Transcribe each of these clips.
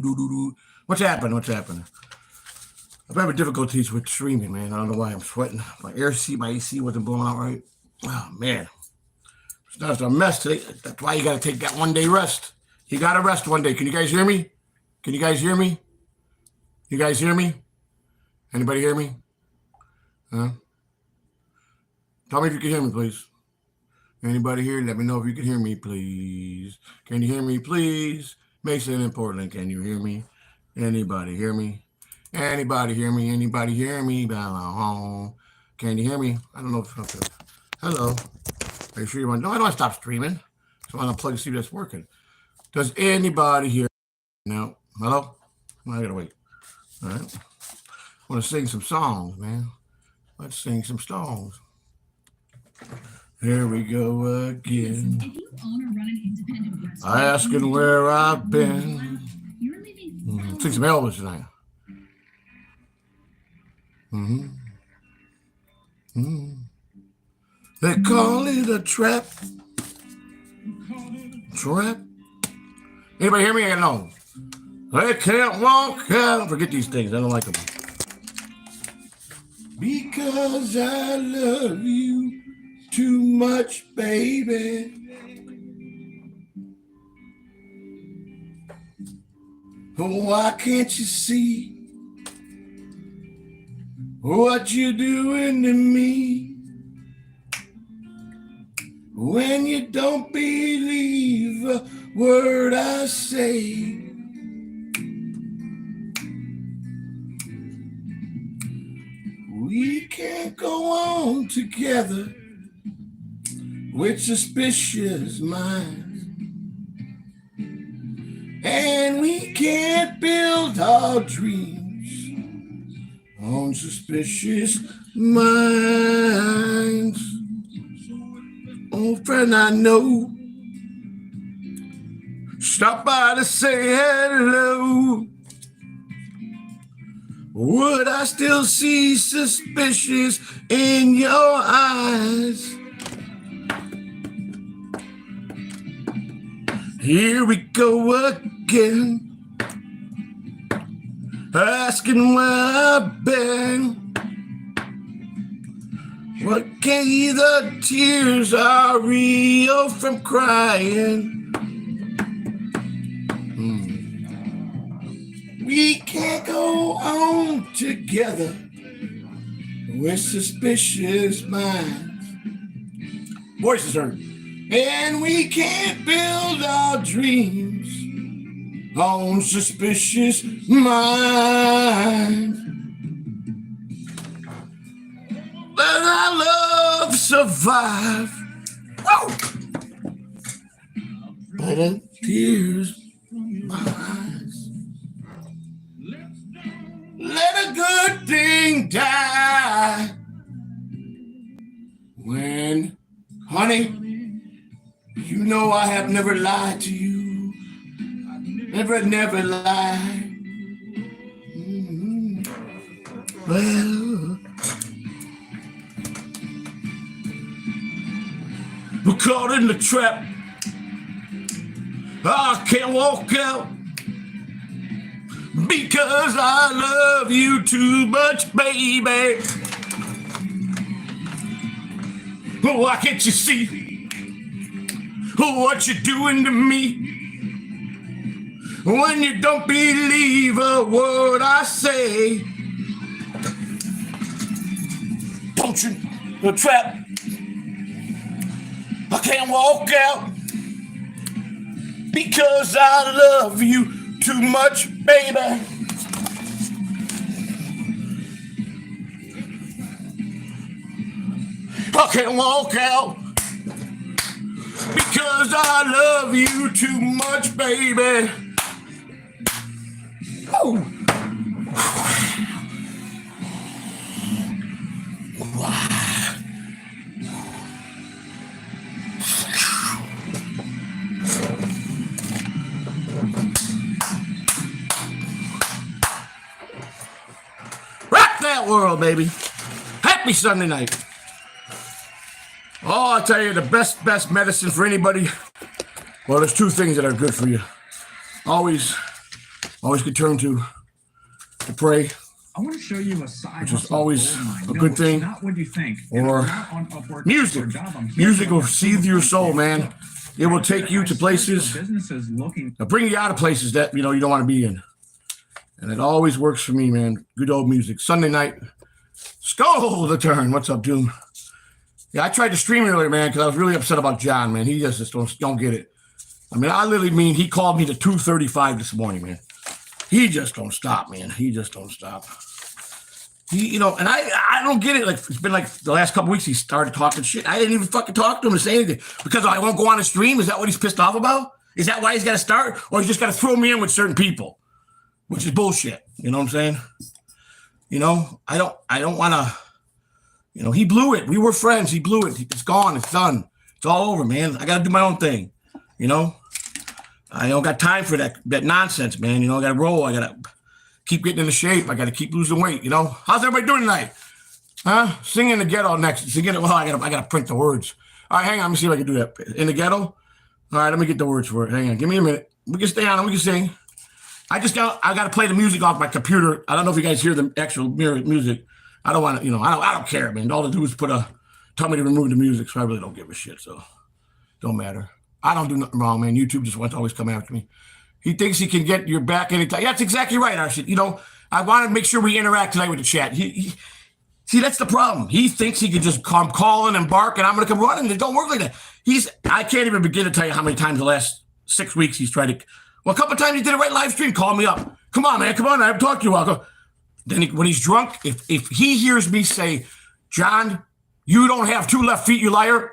Do. What's happening? What's happening? I'm having difficulties with streaming, man. I don't know why I'm sweating. My AC wasn't blowing out right. Oh man, it's not a mess today. That's why you got to take that 1 day rest. You got to rest 1 day. Can you guys hear me? Can you guys hear me? You guys hear me? Anybody hear me? Huh? Tell me if you can hear me, please. Anybody here? Let me know if you can hear me, please. Can you hear me, please? Mason in Portland, can you hear me? Anybody hear me? Anybody hear me? Anybody hear me? Home. Can you hear me? I don't know if okay. Hello. Are you sure you want? No, I don't want to stop streaming. So I want to plug to see if that's working. Does anybody hear? No. Hello? I gotta wait. All right. I want to sing some songs, man. Let's sing some songs. Here we go again. If you own or run an independent restaurant, Asking where I've been. you're living Sing some Elvis tonight. They call it a trap. Trap. Anybody hear me? I don't know. I can't walk out. Forget these things. I don't like them. Because I love you too much, baby. Why can't you see what you're doing to me? When you don't believe a word I say. We can't go on together with suspicious minds. And we can't build our dreams on suspicious minds. Oh, friend, I know. Stop by to say hello. Would I still see suspicious in your eyes? Here we go again, asking where I've been. What gave the tears are real from crying? We can't go on together with suspicious minds. Voices hurt. And we can't build our dreams on suspicious minds. Let our love survive. Whoa! Let the tears from my eyes. Let a good thing die. When, honey, you know I have never lied to you. Never lied. Well, we're caught in the trap. I can't walk out because I love you too much, baby. Why can't you see what you're doing to me? When you don't believe a word I say. Don't you, the trap. I can't walk out because I love you too much, baby. I can't walk out because I love you too much, baby. Oh. Rock that world, baby. Happy Sunday night. Oh, I'll tell you, the best medicine for anybody. Well, there's two things that are good for you. Always always could turn to pray. I want to show you a side which is hustle always gold mine. a No, good it's thing. not what you think. Or I'm not on Upwork music. for a job. I'm here Music for will a soothe your soul, man. look, It will I take you to search for places, businesses looking. bring you out of places that you don't want to be in. And it always works for me, man. Good old music. Sunday night, Skull the turn. What's up, Doom? Yeah, I tried to stream earlier, man, because I was really upset about John, man. He just don't get it. I mean, I literally mean he called me to 2:35 this morning, man. He just don't stop, man. He just don't stop. And I don't get it. Like, it's been like the last couple weeks he started talking shit. I didn't even fucking talk to him to say anything because I won't go on a stream. Is that what he's pissed off about? Is that why he's got to start? Or he's just got to throw me in with certain people, which is bullshit. You know what I'm saying? I don't want to, he blew it. We were friends. He blew it. It's gone. It's done. It's all over, man. I got to do my own thing. I don't got time for that nonsense, man. I got to roll. I got to keep getting into shape. I got to keep losing weight. How's everybody doing tonight? Huh? Sing in the ghetto next. Well, I got to print the words. All right, hang on. Let me see if I can do that. In the ghetto? All right, let me get the words for it. Hang on. Give me a minute. We can stay on and we can sing. I got to play the music off my computer. I don't know if you guys hear the actual music. I don't want to, I don't care, man. All they do is tell me to remove the music, so I really don't give a shit. So don't matter. I don't do nothing wrong, man. YouTube just wants to always come after me. He thinks he can get your back anytime. Yeah, that's exactly right, Arshit. I want to make sure we interact tonight with the chat. See, that's the problem. He thinks he can just come calling and bark, and I'm going to come running. It don't work like that. I can't even begin to tell you how many times the last 6 weeks he's tried to. Well, a couple of times he did a right live stream, call me up. Come on, man. Come on. I haven't talked to you. I'll go. Then when he's drunk, if he hears me say, John, you don't have 2 left feet, you liar,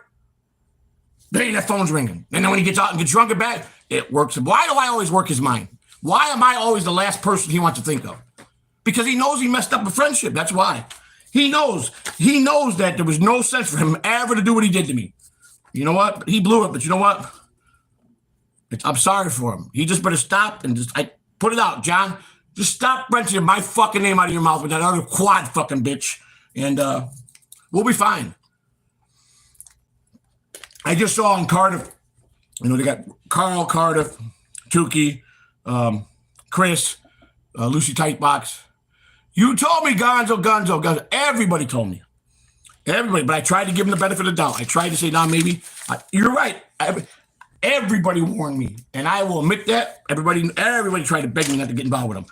then that phone's ringing. And then when he gets out and gets drunk and back, it works. Why do I always work his mind? Why am I always the last person he wants to think of? Because he knows he messed up a friendship. That's why. He knows that there was no sense for him ever to do what he did to me. You know what? He blew it, but you know what? I'm sorry for him. He just better stop and I put it out, John. Just stop mentioning my fucking name out of your mouth with that other quad fucking bitch, and we'll be fine. I just saw in Cardiff, they got Carl, Cardiff, Tukey, Chris, Lucy Tightbox. You told me Gonzo. Everybody told me. Everybody, but I tried to give him the benefit of the doubt. I tried to say, maybe. You're right. Everybody warned me, and I will admit that. Everybody tried to beg me not to get involved with him.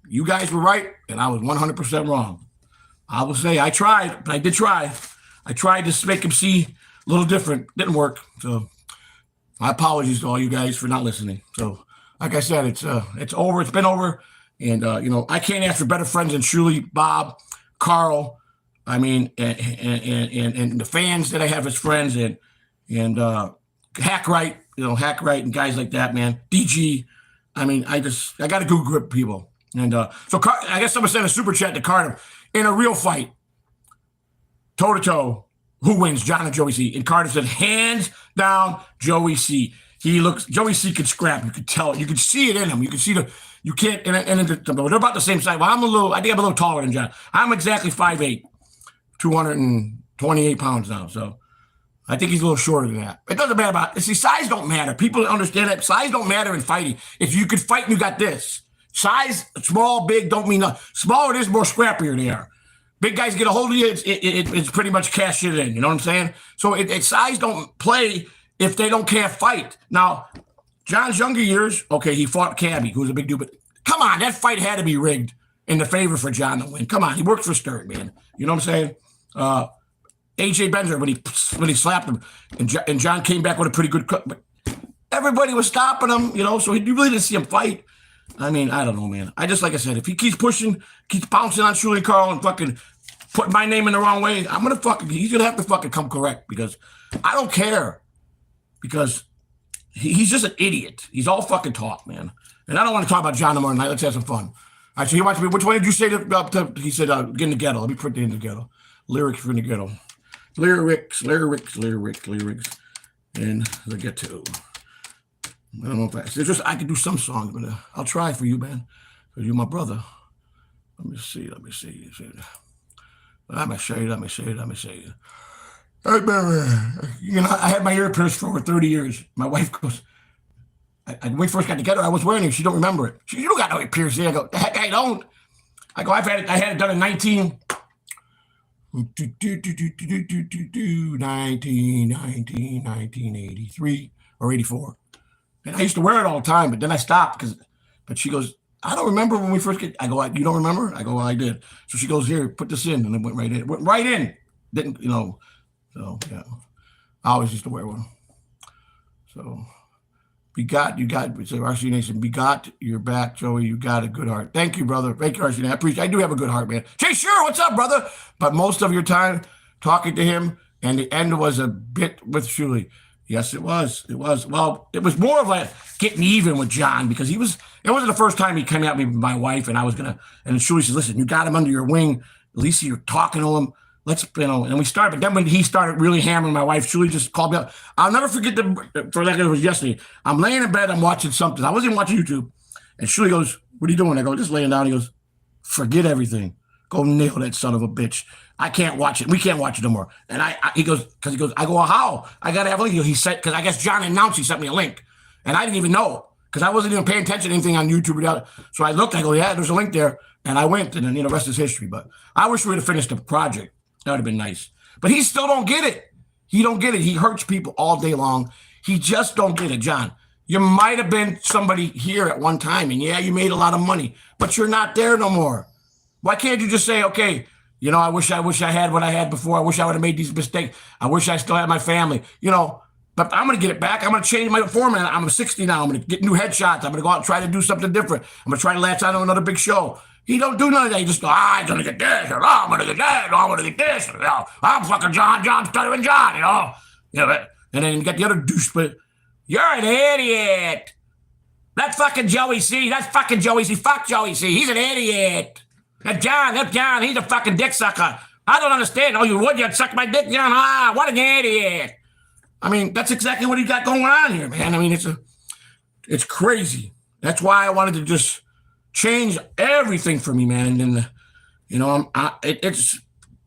You guys were right, and I was 100% wrong. I will say I tried, but I did try. I tried to make him see a little different. Didn't work. So my apologies to all you guys for not listening. So like I said, it's over. It's been over. And, I can't ask for better friends than Shirley, Bob, Carl. I mean, and the fans that I have as friends and Hackwright, Hackwright and guys like that, man. DG. I mean, I got a good grip, people. And so I guess someone sent a super chat to Cardiff. In a real fight, toe-to-toe, who wins, John or Joey.C? And Cardiff said, hands down, Joey.C. Joey.C could scrap. You could tell it. You could see it in him. You could see you can't, and they're about the same size. Well, I think I'm a little taller than John. I'm exactly 5'8", 228 pounds now. So I think he's a little shorter than that. It doesn't matter size don't matter. People understand that size don't matter in fighting. If you could fight and you got this. Size, small, big, don't mean nothing. Smaller it is, more scrappier they are. Big guys get a hold of you, it's pretty much cash it in. You know what I'm saying? So size don't play if they can't fight. Now, John's younger years, okay, he fought Cabby, who was a big dude, but come on, that fight had to be rigged in the favor for John to win. Come on, he worked for Stern, man. You know what I'm saying? AJ Benzer, when he slapped him, and John came back with a pretty good cut, but everybody was stopping him, so you really didn't see him fight. I mean, I don't know, man. Like I said, if he keeps pushing, keeps bouncing on Shirley Carl and fucking putting my name in the wrong way, he's going to have to fucking come correct because I don't care. Because he's just an idiot. He's all fucking talk, man. And I don't want to talk about John tomorrow night. Let's have some fun. All right, so he wants me. Which one did you say he said, get in the ghetto. Let me print it in the ghetto. Lyrics for in the ghetto. Lyrics. And the ghetto. I don't know if I can do some songs, but I'll try for you, man. Because you're my brother. Let me see. Let me show you. Hey, man, I had my ear pierced for over 30 years. My wife goes, when we first got together, I was wearing it. She don't remember it. You don't got no piercing. I go, the heck I don't. I go, I had it done in 1983 or 84. And I used to wear it all the time, but then I stopped but she goes, I don't remember when we first get, I go, you don't remember? I go, well, I did. So she goes, here, put this in. And it went right in. It went right in. Didn't, so yeah. I always used to wear one. So Begot, you got, so RC Nation, Begot, you're back, Joey. You got a good heart. Thank you, brother. Thank you, RC Nation. I appreciate. I do have a good heart, man. Jay, sure. What's up, brother? But most of your time talking to him, and the end was a bit with Shuli. Yes, it was. It was. Well, it was more of like getting even with John because it wasn't the first time he came at me with my wife, and I was gonna. And Shuli said, "Listen, you got him under your wing. At least you're talking to him. Let's, and we started. But then when he started really hammering my wife, Julie just called me up. I'll never forget for like it was yesterday. I'm laying in bed. I'm watching something. I wasn't even watching YouTube. And Julie goes, what are you doing? I go, just laying down. He goes, forget everything. Go nail that son of a bitch. I can't watch it. We can't watch it no more. And he goes, I go, well, how? I got to have a link. He said, because I guess John announced he sent me a link. And I didn't even know because I wasn't even paying attention to anything on YouTube. So I looked, I go, yeah, there's a link there. And I went, and then, the rest is history. But I wish we would have finished the project. That would have been nice. But he still don't get it. He don't get it. He hurts people all day long. He just don't get it, John. You might have been somebody here at one time, and yeah, you made a lot of money, but you're not there no more. Why can't you just say, okay, I wish I had what I had before. I wish I would have made these mistakes. I wish I still had my family, but I'm going to get it back. I'm going to change my format. I'm 60 now. I'm going to get new headshots. I'm going to go out and try to do something different. I'm going to try to latch on to another big show. He don't do none of that. He just go, I'm going to get this, or I'm going to get that, or I'm going to get this. I'm fucking John. John's better than John, And then you got the other douche, but you're an idiot. That's fucking Joey.C. That's fucking Joey.C. Fuck Joey.C. He's an idiot. That's John. He's a fucking dick sucker. I don't understand. Oh, you would? You'd suck my dick, John? What an idiot. I mean, that's exactly what he got going on here, man. I mean, it's crazy. That's why I wanted to just change everything for me, man. And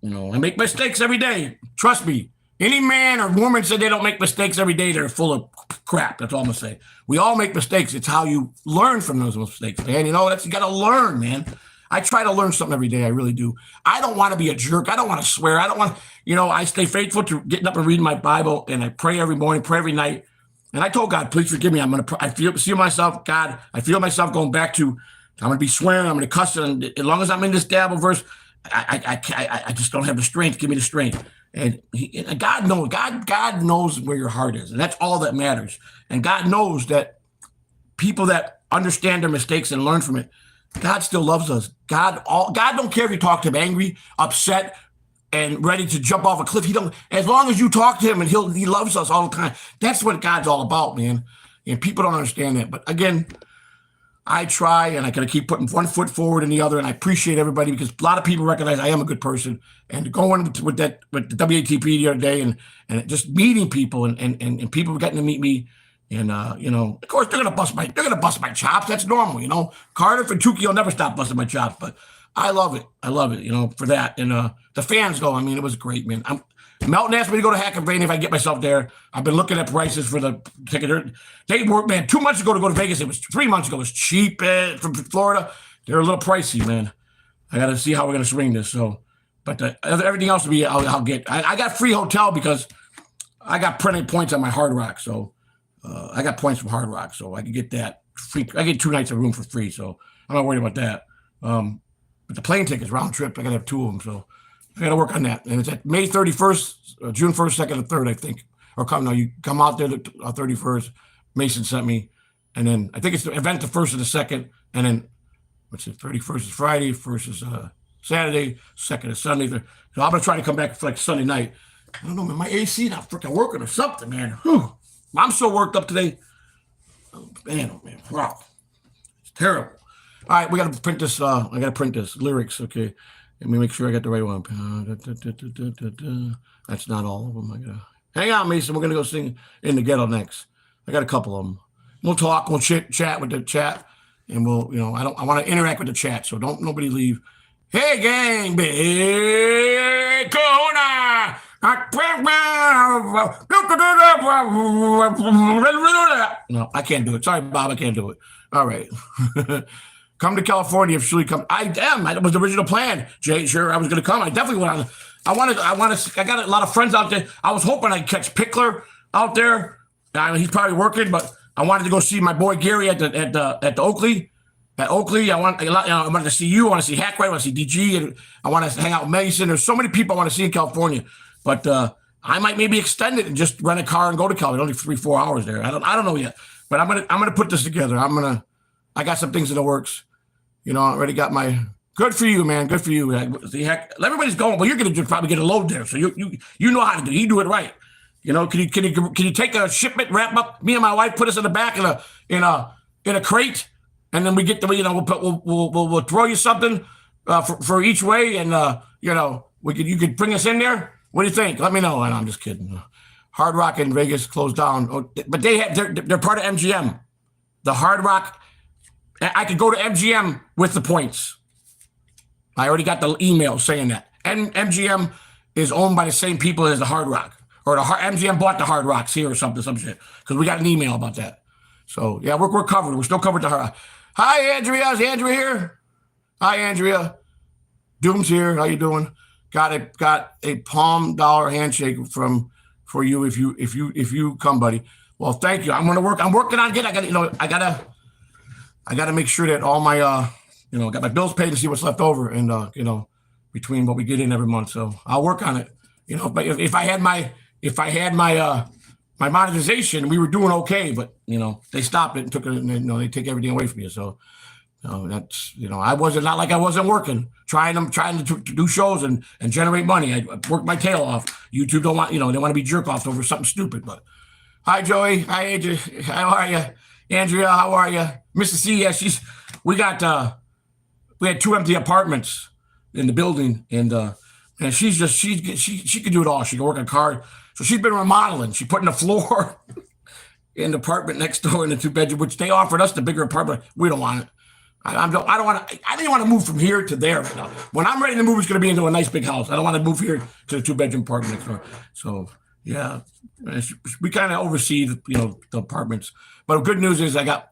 I make mistakes every day. Trust me. Any man or woman said they don't make mistakes every day, they're full of crap. That's all I'm gonna say. We all make mistakes. It's how you learn from those mistakes, man. You got to learn, man. I try to learn something every day. I really do. I don't want to be a jerk. I don't want to swear. I don't want to, I stay faithful to getting up and reading my Bible, and I pray every morning, pray every night. And I told God, please forgive me. I feel myself, God, I feel myself going back to, I'm going to be swearing. I'm going to cuss. And as long as I'm in this dabble verse, I just don't have the strength. Give me the strength. And God knows. God knows where your heart is, and that's all that matters. And God knows that people that understand their mistakes and learn from it, God still loves us. God don't care if you talk to him angry, upset, and ready to jump off a cliff. As long as you talk to him, and he loves us all the time. That's what God's all about, man. And people don't understand that. But again, I try, and I gotta keep putting one foot forward and the other, and I appreciate everybody because a lot of people recognize I am a good person. And going with the WATP the other day, and just meeting people, and people getting to meet me, and of course they're gonna bust my chops. That's normal, Carter Fatucci will never stop busting my chops, but I love it, for that. And the fans go. I mean, it was great, man. Melton asked me to go to Hack and Vein if I get myself there. I've been looking at prices for the ticket. They were, man, 2 months ago to go to Vegas. It was 3 months ago. It was cheap from Florida. They're a little pricey, man. I got to see how we're going to swing this. So, but everything else will be, I'll get. I got free hotel because I got plenty of points on my Hard Rock. So I got points from Hard Rock. So I can get that free. I get 2 nights of room for free. So I'm not worried about that. But the plane tickets, round trip, I got to have 2 of them. So I got to work on that. And it's at May 31st, June 1st, 2nd, and 3rd, I think. You come out there the 31st. Mason sent me. And then I think it's the event the 1st and the 2nd. And then, 31st is Friday, 1st is Saturday, 2nd is Sunday. So I'm going to try to come back for like Sunday night. I don't know, man. My AC not freaking working or something, man. Whew. I'm so worked up today. Oh, man. Wow. It's terrible. All right, we got to print this. I got to print this. Lyrics, okay. Let me make sure I got the right one. That's not all of them. Hang on, Mason. We're going to go sing In the Ghetto next. I got a couple of them. We'll talk. We'll chat with the chat. And we'll, I want to interact with the chat. So don't nobody leave. Hey, gang. Big Kahuna. No, I can't do it. Sorry, Bob, I can't do it. All right. Come to California if Shuli comes. I am. That was the original plan. Jay, sure, I was going to come. I definitely want to. I got a lot of friends out there. I was hoping I'd catch Pickler out there. I mean, he's probably working, but I wanted to go see my boy Gary at the Oakley. At Oakley, I wanted to see you. I want to see Hackright. I want to see DG, and I want to hang out with Mason. There's so many people I want to see in California, but I might maybe extend it and just rent a car and go to California. Only 3-4 hours there. I don't know yet, but I'm gonna put this together. I got some things in the works. I already got my. Good for you, man. Good for you. Everybody's going, but you're gonna just probably get a load there, so you know how to do. You do it right. Can you take a shipment, wrap up me and my wife, put us in the back in a crate, and then we get we'll throw you something for each way, and you could bring us in there. What do you think? Let me know. And I'm just kidding. Hard Rock in Vegas closed down, but they're part of MGM. The Hard Rock. I could go to MGM with the points. I already got the email saying that. And MGM is owned by the same people as the Hard Rock. Or MGM bought the Hard Rocks here or some shit. Because we got an email about that. So, yeah, we're covered. We're still covered to her. Hi, Andrea. Is Andrea here? Hi, Andrea. Doom's here. How you doing? Got a palm dollar handshake for you if you come, buddy. Well, thank you. I'm working on it. I got to make sure that all my, got my bills paid to see what's left over and, between what we get in every month. So I'll work on it. But if I had my monetization, we were doing okay, but, they stopped it and took it and, they take everything away from you. So, that's, I wasn't working, trying to do shows and generate money. I worked my tail off. YouTube don't want, they want to be jerk offs over something stupid, but hi, Joey. Hi, Adrian. How are you? Andrea, how are you? Mrs. C, yeah, we had 2 empty apartments in the building, and she could do it all. She could work on cars. So she's been remodeling. She's putting the floor in the apartment next door in the 2-bedroom, which they offered us the bigger apartment. We don't want it. I didn't want to move from here to there right now. When I'm ready to move, it's going to be into a nice big house. I don't want to move here to the 2-bedroom apartment next door. So yeah, we kind of oversee the apartments. But the good news is I got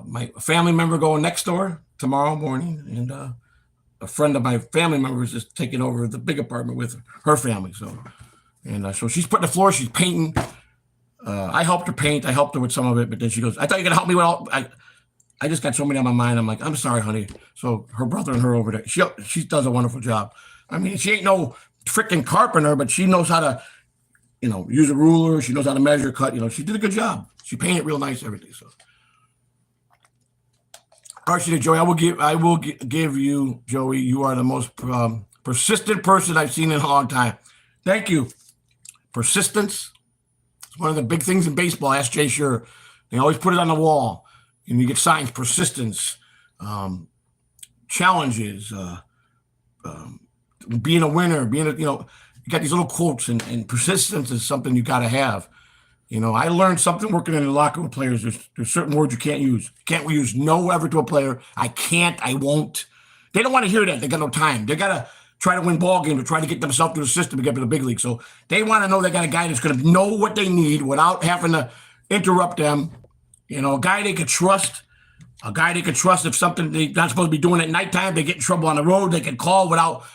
my family member going next door tomorrow morning, and a friend of my family member is just taking over the big apartment with her family. So, so she's putting the floor, she's painting. I helped her paint. I helped her with some of it, but then she goes, "I thought you were gonna help me with all." I just got so many on my mind. I'm like, "I'm sorry, honey." So her brother and her over there, she does a wonderful job. I mean, she ain't no freaking carpenter, but she knows how to, use a ruler. She knows how to measure, cut. She did a good job. She painted real nice, everything. So, Archie, Joey, I will give you, Joey. You are the most persistent person I've seen in a long time. Thank you. Persistence. It's one of the big things in baseball. Ask Jay Sure. They always put it on the wall, and you get signs. Persistence, challenges, being a winner. You got these little quotes, and persistence is something you got to have. I learned something working in the locker room with players. There's certain words you can't use. You can't use no ever to a player. I can't. I won't. They don't want to hear that. They got no time. They got to try to win ball games or try to get themselves through the system to get to the big league. So they want to know they got a guy that's going to know what they need without having to interrupt them. A guy they could trust. A guy they could trust if something they're not supposed to be doing at nighttime, they get in trouble on the road. They can call without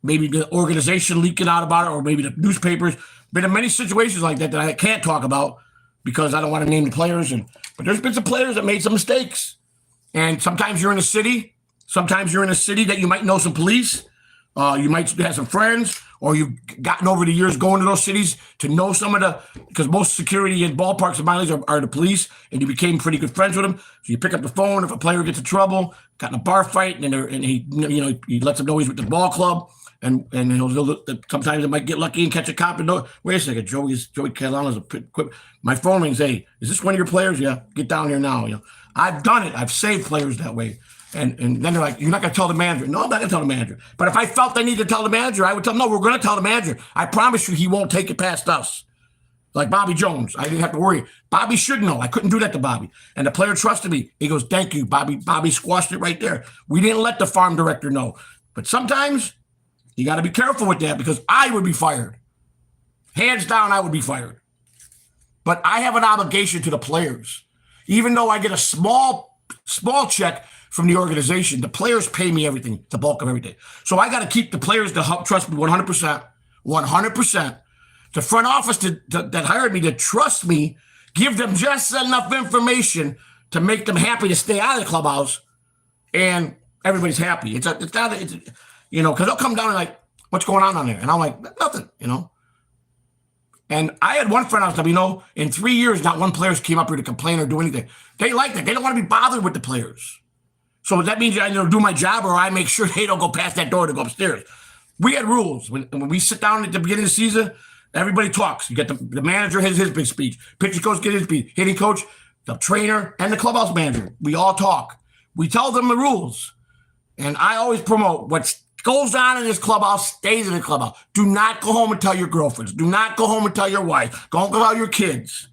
maybe the organization leaking out about it or maybe the newspapers. Been in many situations like that I can't talk about because I don't want to name the players. But there's been some players that made some mistakes. And sometimes you're in a city. Sometimes you're in a city that you might know some police. You might have some friends, or you've gotten over the years going to those cities to know some of because most security in ballparks and minor leagues are the police, and you became pretty good friends with them. So you pick up the phone if a player gets in trouble, got in a bar fight, and he lets them know he's with the ball club. And sometimes they might get lucky and catch a cop and know, wait a second, Joey Catalano's quick. My phone rings. Hey, is this one of your players? Yeah, get down here now. I've done it. I've saved players that way. And then they're like, you're not going to tell the manager. No, I'm not going to tell the manager. But if I felt they needed to tell the manager, I would tell them, no, we're going to tell the manager. I promise you he won't take it past us. Like Bobby Jones. I didn't have to worry. Bobby should know. I couldn't do that to Bobby. And the player trusted me. He goes, thank you, Bobby. Bobby squashed it right there. We didn't let the farm director know. But sometimes you got to be careful with that because I would be fired. hands down, I would be fired. But I have an obligation to the players. Even though I get a small check from the organization, the players pay me everything, the bulk of everything. So I got to keep the players to trust me 100%, 100%. The front office that hired me to trust me, give them just enough information to make them happy to stay out of the clubhouse, and everybody's happy. It's not, you know, because they'll come down and like, what's going on there? And I'm like, nothing, you know. And I had one friend I was telling, you know, in 3 years, not one player came up here to complain or do anything. They like that. They don't want to be bothered with the players. So that means I either do my job or I make sure they don't go past that door to go upstairs. We had rules. When we sit down at the beginning of the season, everybody talks. You get the manager has his big speech. Pitching coach gets his speech. Hitting coach, the trainer, and the clubhouse manager. We all talk. We tell them the rules. And I always promote what goes on in this clubhouse stays in the clubhouse. Do not go home and tell your girlfriends. Do not go home and tell your wife. Don't go tell your kids.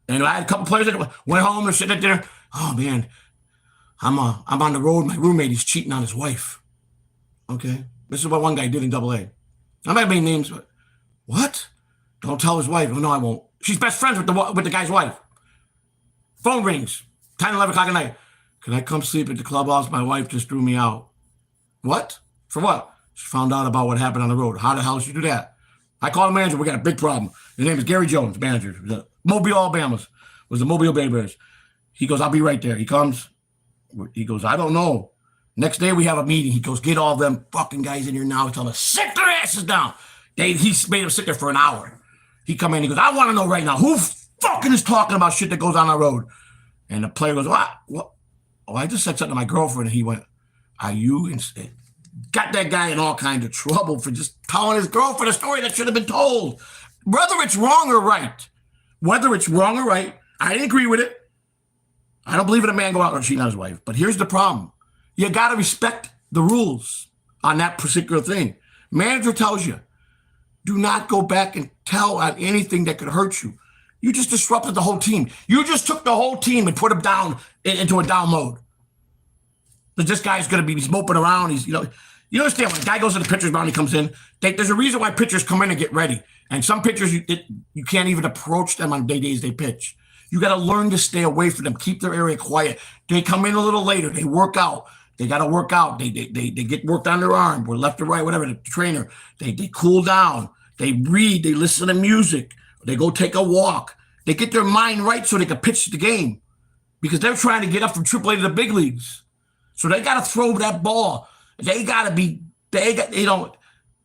And I had a couple players that went home. They're sitting at dinner. Oh, man, I'm on the road. My roommate, he's cheating on his wife. Okay? This is what one guy did in AA. I'm not going to name names, but what? Don't tell his wife. Oh, no, I won't. She's best friends with the guy's wife. Phone rings. 10, 11 o'clock at night. Can I come sleep at the clubhouse? My wife just threw me out. What? For what? She found out about what happened on the road. How the hell did she do that? I called the manager. We got a big problem. His name is Gary Jones, manager. The Mobile, Alabama. Was the Mobile Bay Bears. He goes, I'll be right there. He comes. He goes, I don't know. Next day we have a meeting. He goes, get all them fucking guys in here now. Tell them to sit their asses down. He made them sit there for an hour. He come in. He goes, I want to know right now who fucking is talking about shit that goes on the road. And the player goes, what? Oh, I just said something to my girlfriend. And he went, are you insane? Got that guy in all kinds of trouble for just telling his girlfriend a story that should have been told. Whether it's wrong or right, I didn't agree with it. I don't believe in a man go out and cheating on his wife. But here's the problem. You got to respect the rules on that particular thing. Manager tells you, do not go back and tell on anything that could hurt you. You just disrupted the whole team. You just took the whole team and put them down into a down mode. But this guy's going to be moping around. You understand when a guy goes to the pitcher's mound, he comes in. There's a reason why pitchers come in and get ready. And some pitchers, you can't even approach them on days they pitch. You got to learn to stay away from them. Keep their area quiet. They come in a little later. They work out. They got to work out. They get worked on their arm, or left or right, whatever. The trainer. They cool down. They read. They listen to music. They go take a walk. They get their mind right so they can pitch the game, because they're trying to get up from AAA to the big leagues. So they got to throw that ball. They got to be.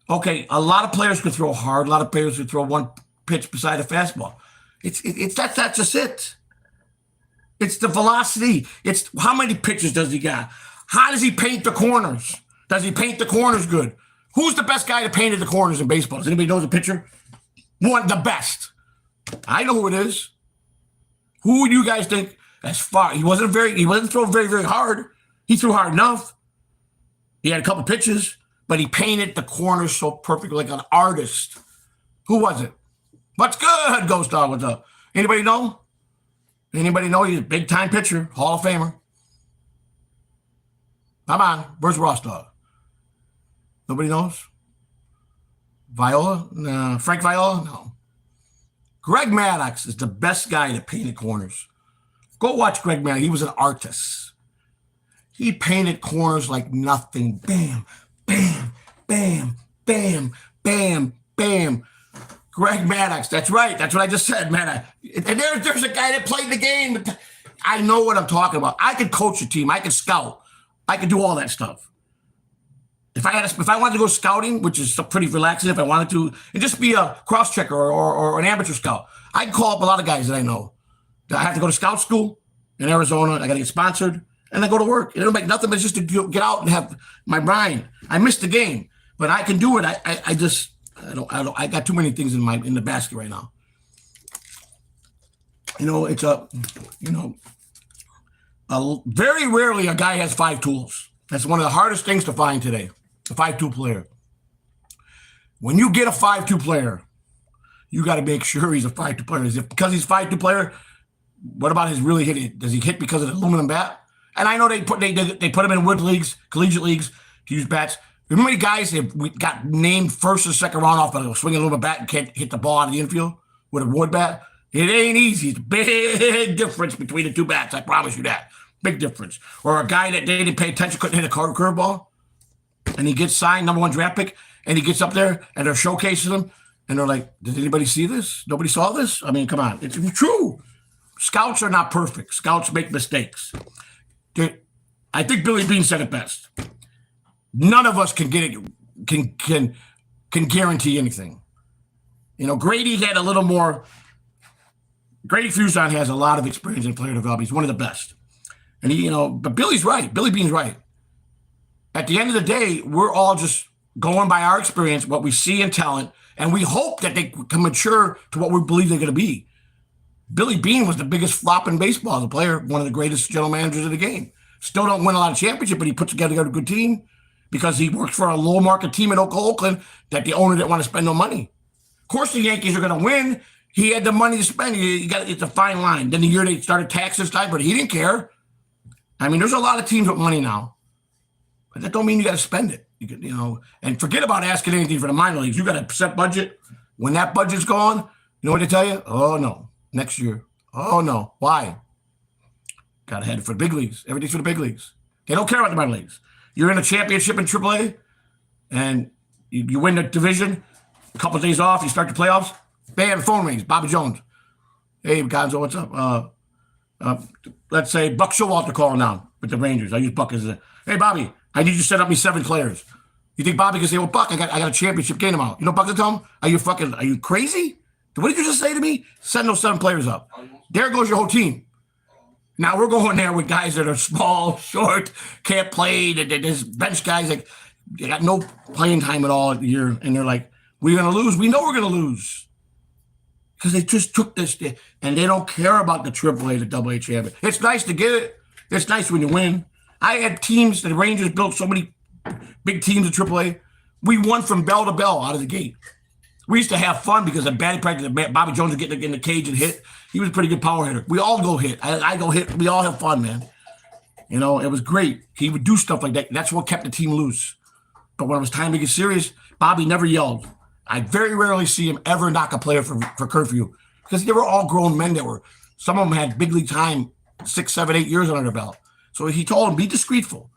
Okay, a lot of players could throw hard. A lot of players could throw one pitch beside a fastball. That's just it. It's the velocity. It's how many pitches does he got? How does he paint the corners? Does he paint the corners good? Who's the best guy that painted the corners in baseball? Does anybody know the pitcher? The best. I know who it is. Who would you guys think? As far he wasn't throwing very, very hard. He threw hard enough. He had a couple pitches, but he painted the corners so perfectly, like an artist. Who was it? What's good, Ghost Dog? What's up? Anybody know? Anybody know? He's a big-time pitcher, Hall of Famer. Come on. Where's Ross Dog? Nobody knows? Viola? No. Frank Viola? No. Greg Maddox is the best guy that painted corners. Go watch Greg Maddox. He was an artist. He painted corners like nothing. Bam, bam, bam, bam, bam, bam. Greg Maddox. That's right. That's what I just said, man. And there's a guy that played the game. I know what I'm talking about. I could coach a team. I could scout. I could do all that stuff. If I wanted to go scouting, which is pretty relaxing, if I wanted to, and just be a cross checker or an amateur scout, I can call up a lot of guys that I know. I have to go to scout school in Arizona. I got to get sponsored, and I go to work. It don't make nothing but just to get out and have my mind. I missed the game, but I can do it. I got too many things in the basket right now. Very rarely a guy has 5 tools. That's one of the hardest things to find today. A 5-tool player. When you get a 5-2 player, you got to make sure he's a 5-2 player. Because he's a 5-2 player, what about his really hitting? Does he hit because of the aluminum bat? And I know they put him in wood leagues, collegiate leagues to use bats. How many guys have we got named first or second round off by swinging a little bit bat and can't hit the ball out of the infield with a wood bat? It ain't easy. It's a big difference between the two bats. I promise you that. Big difference. Or a guy that they didn't pay attention, couldn't hit a curveball, and he gets signed, number 1 draft pick, and he gets up there and they're showcasing him, and they're like, did anybody see this? Nobody saw this? I mean, come on. It's true. Scouts are not perfect. Scouts make mistakes. I think Billy Beane said it best. None of us can get it, can guarantee anything. You know, Grady had a little more. Grady Fuson has a lot of experience in player development. He's one of the best. And he, but Billy's right. Billy Beane's right. At the end of the day, we're all just going by our experience, what we see in talent, and we hope that they can mature to what we believe they're going to be. Billy Beane was the biggest flop in baseball as a player, one of the greatest general managers of the game. Still don't win a lot of championships, but he puts together a good team because he works for a low-market team in Oakland that the owner didn't want to spend no money. Of course, the Yankees are going to win. He had the money to spend. It's a fine line. Then the year they started taxes time, but he didn't care. I mean, there's a lot of teams with money now, but that don't mean you got to spend it. And forget about asking anything for the minor leagues. You got a set budget. When that budget's gone, you know what they tell you? Oh no, next year. Oh no, why? Got to head for the big leagues. Everything's for the big leagues. They don't care about the minor leagues. You're in a championship in AAA, and you win the division. A couple of days off, you start the playoffs. Bam, phone rings. Bobby Jones. Hey, Gonzo, what's up? Let's say Buck Showalter calling now with the Rangers. I use Buck as hey, Bobby, I need you to set up me 7 players. You think Bobby can say, well, Buck, I got a championship game tomorrow. You know Buck will tell him, are you crazy? What did you just say to me? Send those 7 players up. There goes your whole team. Now we're going there with guys that are small, short, can't play. There's bench guys that they got no playing time at all year, and they're like, we're going to lose. We know we're going to lose. Because they just took this, and they don't care about the AAA, the AA champion. It's nice to get it. It's nice when you win. I had teams, the Rangers built so many big teams in AAA. We won from bell to bell out of the gate. We used to have fun because of batting practice. Bobby Jones would get in the cage and hit. He was a pretty good power hitter. We all go hit. I go hit. We all have fun, man. It was great. He would do stuff like that. That's what kept the team loose. But when it was time to get serious, Bobby never yelled. I very rarely see him ever knock a player for curfew because they were all grown men some of them had big league time, 6, 7, 8 years under their belt. So he told them, be discreetful.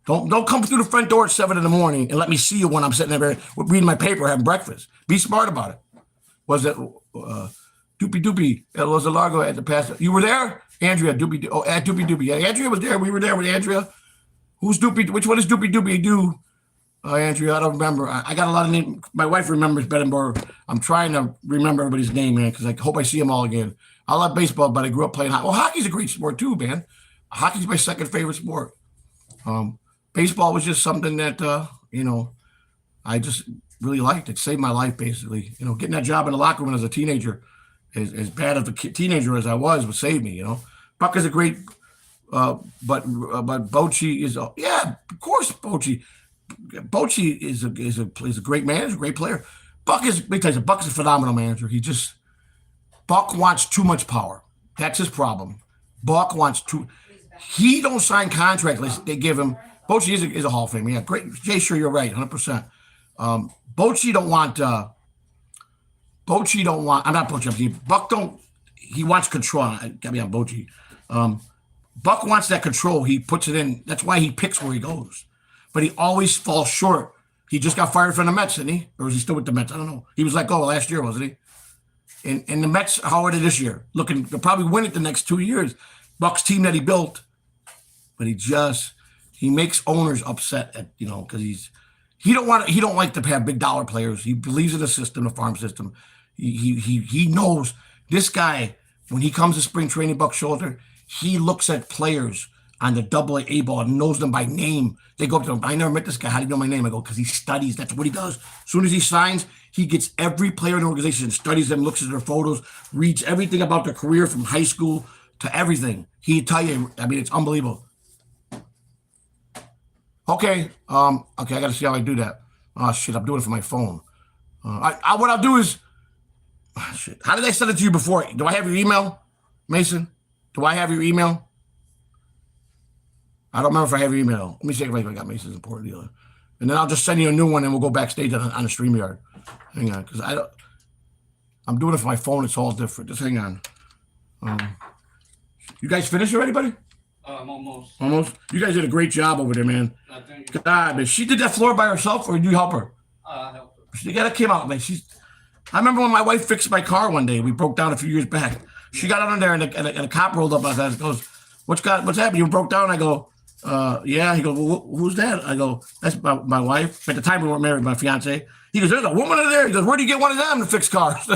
Don't come through the front door at 7 a.m. and let me see you when I'm sitting there reading my paper, having breakfast. Be smart about it. Was it Doopy Doopy at Los Largo at the pass? You were there? Andrea, Doopy. Oh, at Doopy Doopy. Yeah, Andrea was there. We were there with Andrea. Who's Doopy? Which one is Doopy Doopy do? Andrea, I don't remember. I got a lot of names. My wife remembers better. I'm trying to remember everybody's name, man, because I hope I see them all again. I love baseball, but I grew up playing hockey. Well, hockey's a great sport too, man. Hockey's my second favorite sport. Baseball was just something that, I just really liked. It saved my life, basically. Getting that job in the locker room as a teenager, as bad of a teenager as I was, would save me, Buck is a great, but Bochy is, of course, Bochy. Bochy is a great manager, great player. Buck is a phenomenal manager. Buck wants too much power. That's his problem. Buck wants he don't sign contracts. They give him. Bochy is a Hall of Famer. Yeah, great. Jay, sure, you're right, 100%. Bochy don't want. I'm not Bochy. Buck don't. He wants control. Got me on Bochy. Buck wants that control. He puts it in. That's why he picks where he goes. But he always falls short. He just got fired from the Mets, didn't he? Or is he still with the Mets? I don't know. He was let go last year, wasn't he? And the Mets, how are they this year? Looking to probably win it the next 2 years. Buck's team that he built. But he makes owners upset because he don't like to have big dollar players. He believes in the system, the farm system. He knows this guy, when he comes to spring training, Buck Showalter, he looks at players on the AA ball and knows them by name. They go up to him. I never met this guy. How do you know my name? I go, because he studies. That's what he does. As soon as he signs, he gets every player in the organization, studies them, looks at their photos, reads everything about their career from high school to everything. He'd tell you, it's unbelievable. Okay. I got to see how I do that. Oh, shit, I'm doing it from my phone. What I'll do is, shit. How did I send it to you before? Do I have your email, Mason? Do I have your email? I don't remember if I have your email. Let me see if I got Mason's important dealer. and then I'll just send you a new one, and we'll go backstage on the StreamYard. Hang on, because I'm doing it for my phone. It's all different. Just hang on. You guys finished already, buddy? Almost. Almost. You guys did a great job over there, man. God, man, she did that floor by herself, or did you help her? Help her. She got came out, man. I remember when my wife fixed my car one day. We broke down a few years back. She got under there, and a cop rolled up. I goes, "What's happened? You broke down?" I go, "Yeah." He goes, well, "Who's that?" I go, "That's my wife." At the time, we weren't married, my fiance. He goes, "There's a woman in there." He goes, "Where do you get one of them to fix cars?"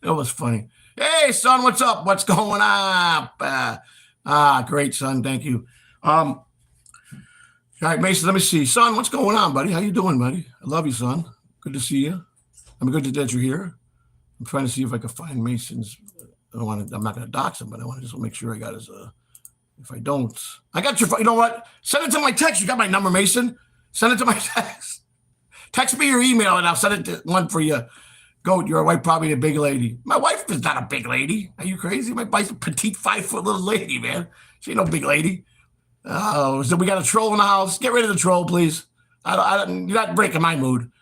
It was funny. Hey, son, what's up? What's going on? Great, son. Thank you. All right, Mason, let me see. Son, what's going on, buddy? How you doing, buddy? I love you, son. Good to see you. I'm good that you're here. I'm trying to see if I can find Mason's. I'm not going to dox him, but I want to just make sure I got his. If I don't, I got your. You know what? Send it to my text. You got my number, Mason. Send it to my text. Text me your email, and I'll send it to one for you. Goat, your wife probably a big lady. My wife is not a big lady. Are you crazy? My wife's a petite 5-foot little lady, man. She ain't no big lady. Oh, so we got a troll in the house. Get rid of the troll, please. You're not breaking my mood.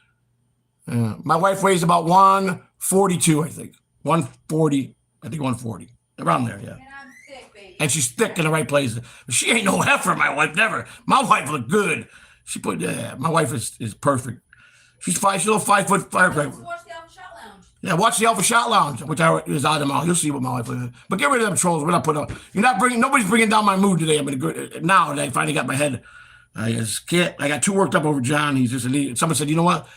My wife weighs about 142, I think. 140, I think 140. Around there, yeah. And I'm thick, baby. And she's thick in the right places. She ain't no heifer, my wife, never. My wife look good. My wife is perfect. She's a little 5-foot firecracker. Let's watch the Alpha Shot Lounge. Yeah, watch the Alpha Shot Lounge, which is out tomorrow. You'll see what my wife looks like. But get rid of them trolls. We're not putting up. Nobody's bringing down my mood today. I'm in a good now that I finally got my head. I just can't. I got too worked up over John. He's just an idiot. Someone said, you know what?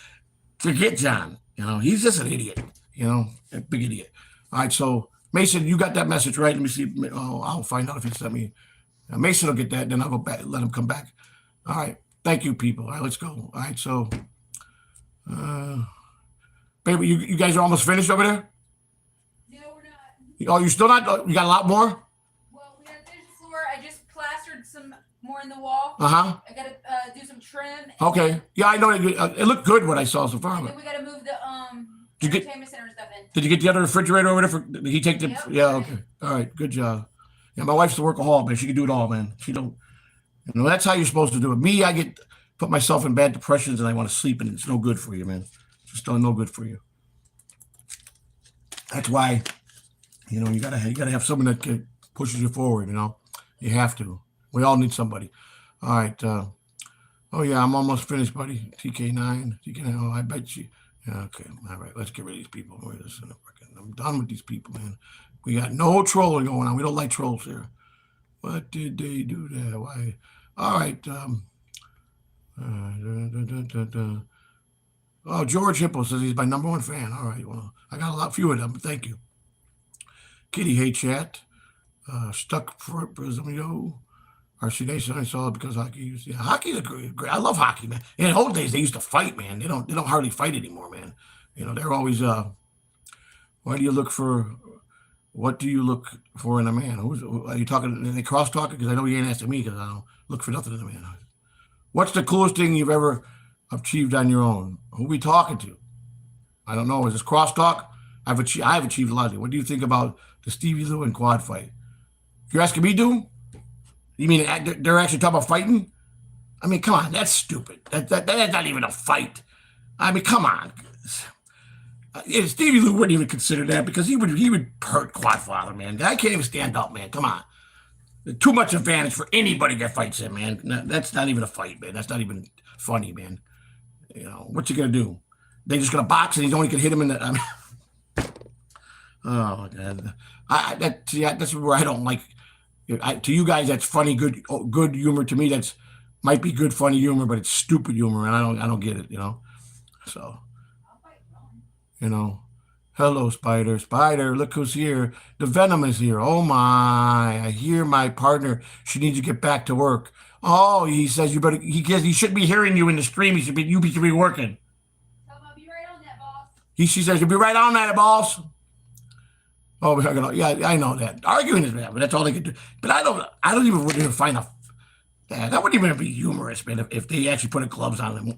Forget John. He's just an idiot. A big idiot. All right, so Mason, you got that message, right? Let me see. Oh, I'll find out if he sent me. Mason will get that. Then I'll go back. Let him come back. All right. Thank you, people. All right, let's go. All right, so. Baby, you guys are almost finished over there? No, we're not. Oh, you're still not? You got a lot more? Well, we gotta finish the floor. I just plastered some more in the wall. Uh-huh. I gotta do some trim. Okay. Yeah, I know. It looked good what I saw so far. And then we gotta move the Did you get- entertainment center stuff in. Did you get the other refrigerator over there? Did he take the? Yep. Yeah, okay. All right, good job. Yeah, my wife's a workaholic, man. She can do it all, man. She don't. That's how you're supposed to do it. Me, I put myself in bad depressions and I want to sleep, and it's no good for you, man. It's just no good for you. That's why, you gotta have someone that pushes you forward. You have to. We all need somebody. All right. Oh yeah, I'm almost finished, buddy. TK9. TK9. Oh, I bet you. Yeah, okay. All right. Let's get rid of these people. I'm done with these people, man. We got no trolling going on. We don't like trolls here. What did they do there? Why? All right. Oh, George Hippo says he's my number one fan. All right. Well, I got few of them, but thank you. Kitty Hey Chat. Stuck for Prism Yo. RC Nation, I saw it because hockey. Yeah, hockey's great. I love hockey, man. In the old days, they used to fight, man. They don't hardly fight anymore, man. They're always. What do you look for in a man? Are you talking? Are they cross talking? Because I know you ain't asking me because I don't look for nothing in a man. What's the coolest thing you've ever achieved on your own? Who are we talking to? I don't know. Is this crosstalk? I've achieved a lot of things. What do you think about the Stevie Lou and quad fight? You're asking me, dude? You mean they're actually talking about fighting? I mean, come on, that's stupid. That's not even a fight. I mean, come on. Stevie Lou wouldn't even consider that because he would hurt Quadfather, man. I can't even stand up, man. Come on. Too much advantage for anybody that fights him, man. That's not even a fight, man. That's not even funny, man. What's he gonna do? They just gonna box and he's only gonna hit him in the. I mean, oh God, that's where I don't like. To you guys, that's funny, good humor. To me, that's might be good, funny humor, but it's stupid humor, and I don't get it. So, hello, Spider, look who's here. The Venom is here. Oh my! I hear my partner. She needs to get back to work. Oh, he says you better. He shouldn't be hearing you in the stream. You should be working. I'll be right on that, boss. She says you'll be right on that, boss. Oh, yeah, I know that. Arguing is bad, but that's all they can do. But I don't even find that wouldn't even be humorous, man, if they actually put gloves on them.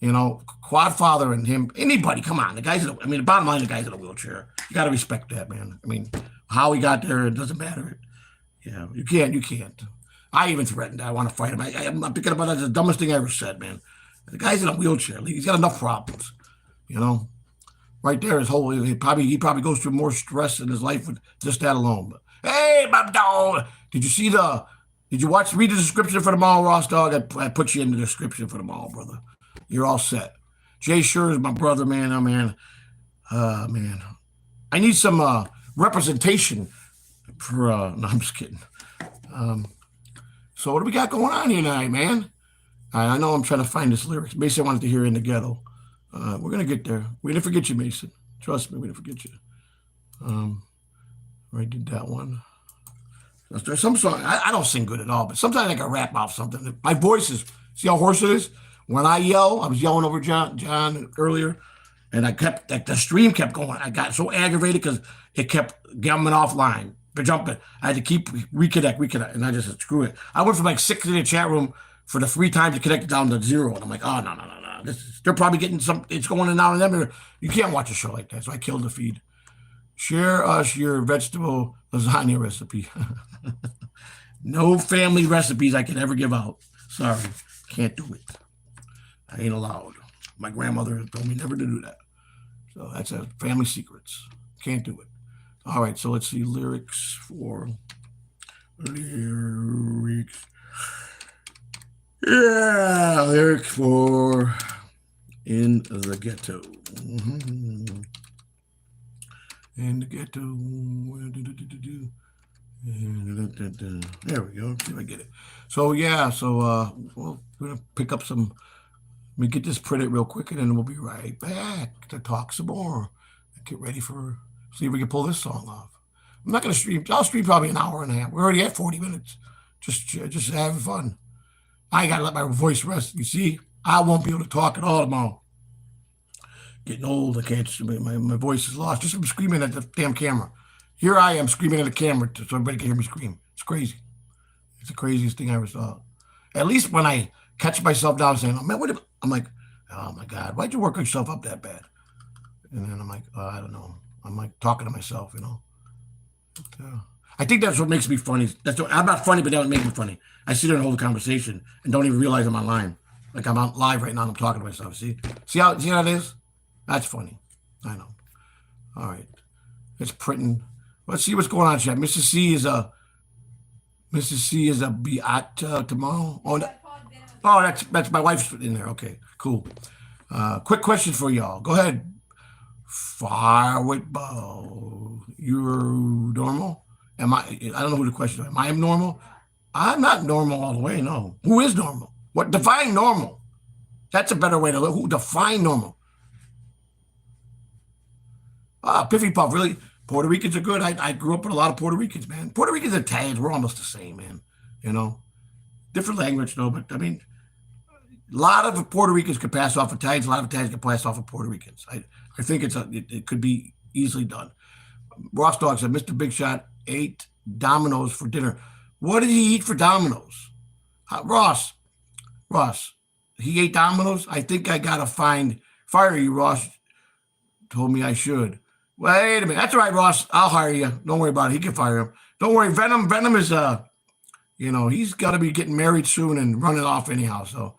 Quadfather and him, anybody, come on. The bottom line, the guy's in a wheelchair. You got to respect that, man. I mean, how he got there, it doesn't matter. Yeah, you can't. I even threatened I want to fight him. I'm thinking about that as the dumbest thing I ever said, man. The guy's in a wheelchair. He's got enough problems, you know. Right there, he probably goes through more stress in his life with just that alone. But hey, my dog, did you read the description for the mall, Ross dog? I put you in the description for the mall, brother. You're all set. Jay Sure is my brother, man. Oh man, man. I need some representation for. No, I'm just kidding. So what do we got going on here tonight, man? I know I'm trying to find this lyrics. Mason wanted to hear In the Ghetto. We're gonna get there. We're gonna forget you, Mason. Trust me, we're gonna forget you. I did that one. There's some song I don't sing good at all, but sometimes I can rap off something. My voice is, see how hoarse it is? When I yell, I was yelling over John earlier, and the stream kept going. I got so aggravated because it kept getting offline for jumping. I had to keep reconnect, and I just said, screw it. I went from like 6 in the chat room for the 3 times to connect it down to 0, and I'm like, oh no. They're probably getting it's going in and out of them. You can't watch a show like that, so I killed the feed. Share us your vegetable lasagna recipe. No family recipes I can ever give out. Sorry, can't do it. I ain't allowed. My grandmother told me never to do that. So that's a family secrets. Can't do it. All right, so let's see lyrics for Yeah, lyrics for In the Ghetto. Mm-hmm. In the Ghetto. There we go. See if I get it. So yeah, we're gonna pick up some. Let me get this printed real quick, and then we'll be right back to talk some more. Get ready for see if we can pull this song off. I'm not gonna stream. I'll stream probably an hour and a half. We're already at 40 minutes. Just having fun. I gotta let my voice rest. You see, I won't be able to talk at all tomorrow. Getting old, I can't. My voice is lost. Just from screaming at the damn camera. Here I am screaming at the camera so everybody can hear me scream. It's crazy. It's the craziest thing I ever saw. At least when I catch myself down saying, "Oh man, I'm like, oh my God, why'd you work yourself up that bad?" And then I'm like, I don't know. I'm like talking to myself, you know. I think that's what makes me funny. I'm not funny, but that would make me funny. I sit there and hold a conversation and don't even realize I'm online. Like I'm out live right now and I'm talking to myself. See how it is? That's funny. I know. All right. It's printing. Let's see what's going on, chat. Mrs. C is a Beat tomorrow. Oh, that's my wife's in there. Okay, cool. Quick question for y'all. Go ahead. Fire with Bo. You're normal? I don't know who the question is. Am I normal? I'm not normal all the way, no. Who is normal? What define normal? That's a better way to look. Who define normal? Piffy Puff, really? Puerto Ricans are good. I grew up with a lot of Puerto Ricans, man. Puerto Ricans and Italians, we're almost the same, man. You know? Different language, though, but I mean, a lot of Puerto Ricans can pass off Italians. A lot of Italians can pass off of Puerto Ricans. I think it could be easily done. Ross Dog said, Mr. Big Shot ate Domino's for dinner. What did he eat for Domino's? Ross, he ate Domino's? I think I got to fire you, Ross. Told me I should. Wait a minute. That's all right, Ross. I'll hire you. Don't worry about it. He can fire him. Don't worry. Venom is, he's got to be getting married soon and running off anyhow. So,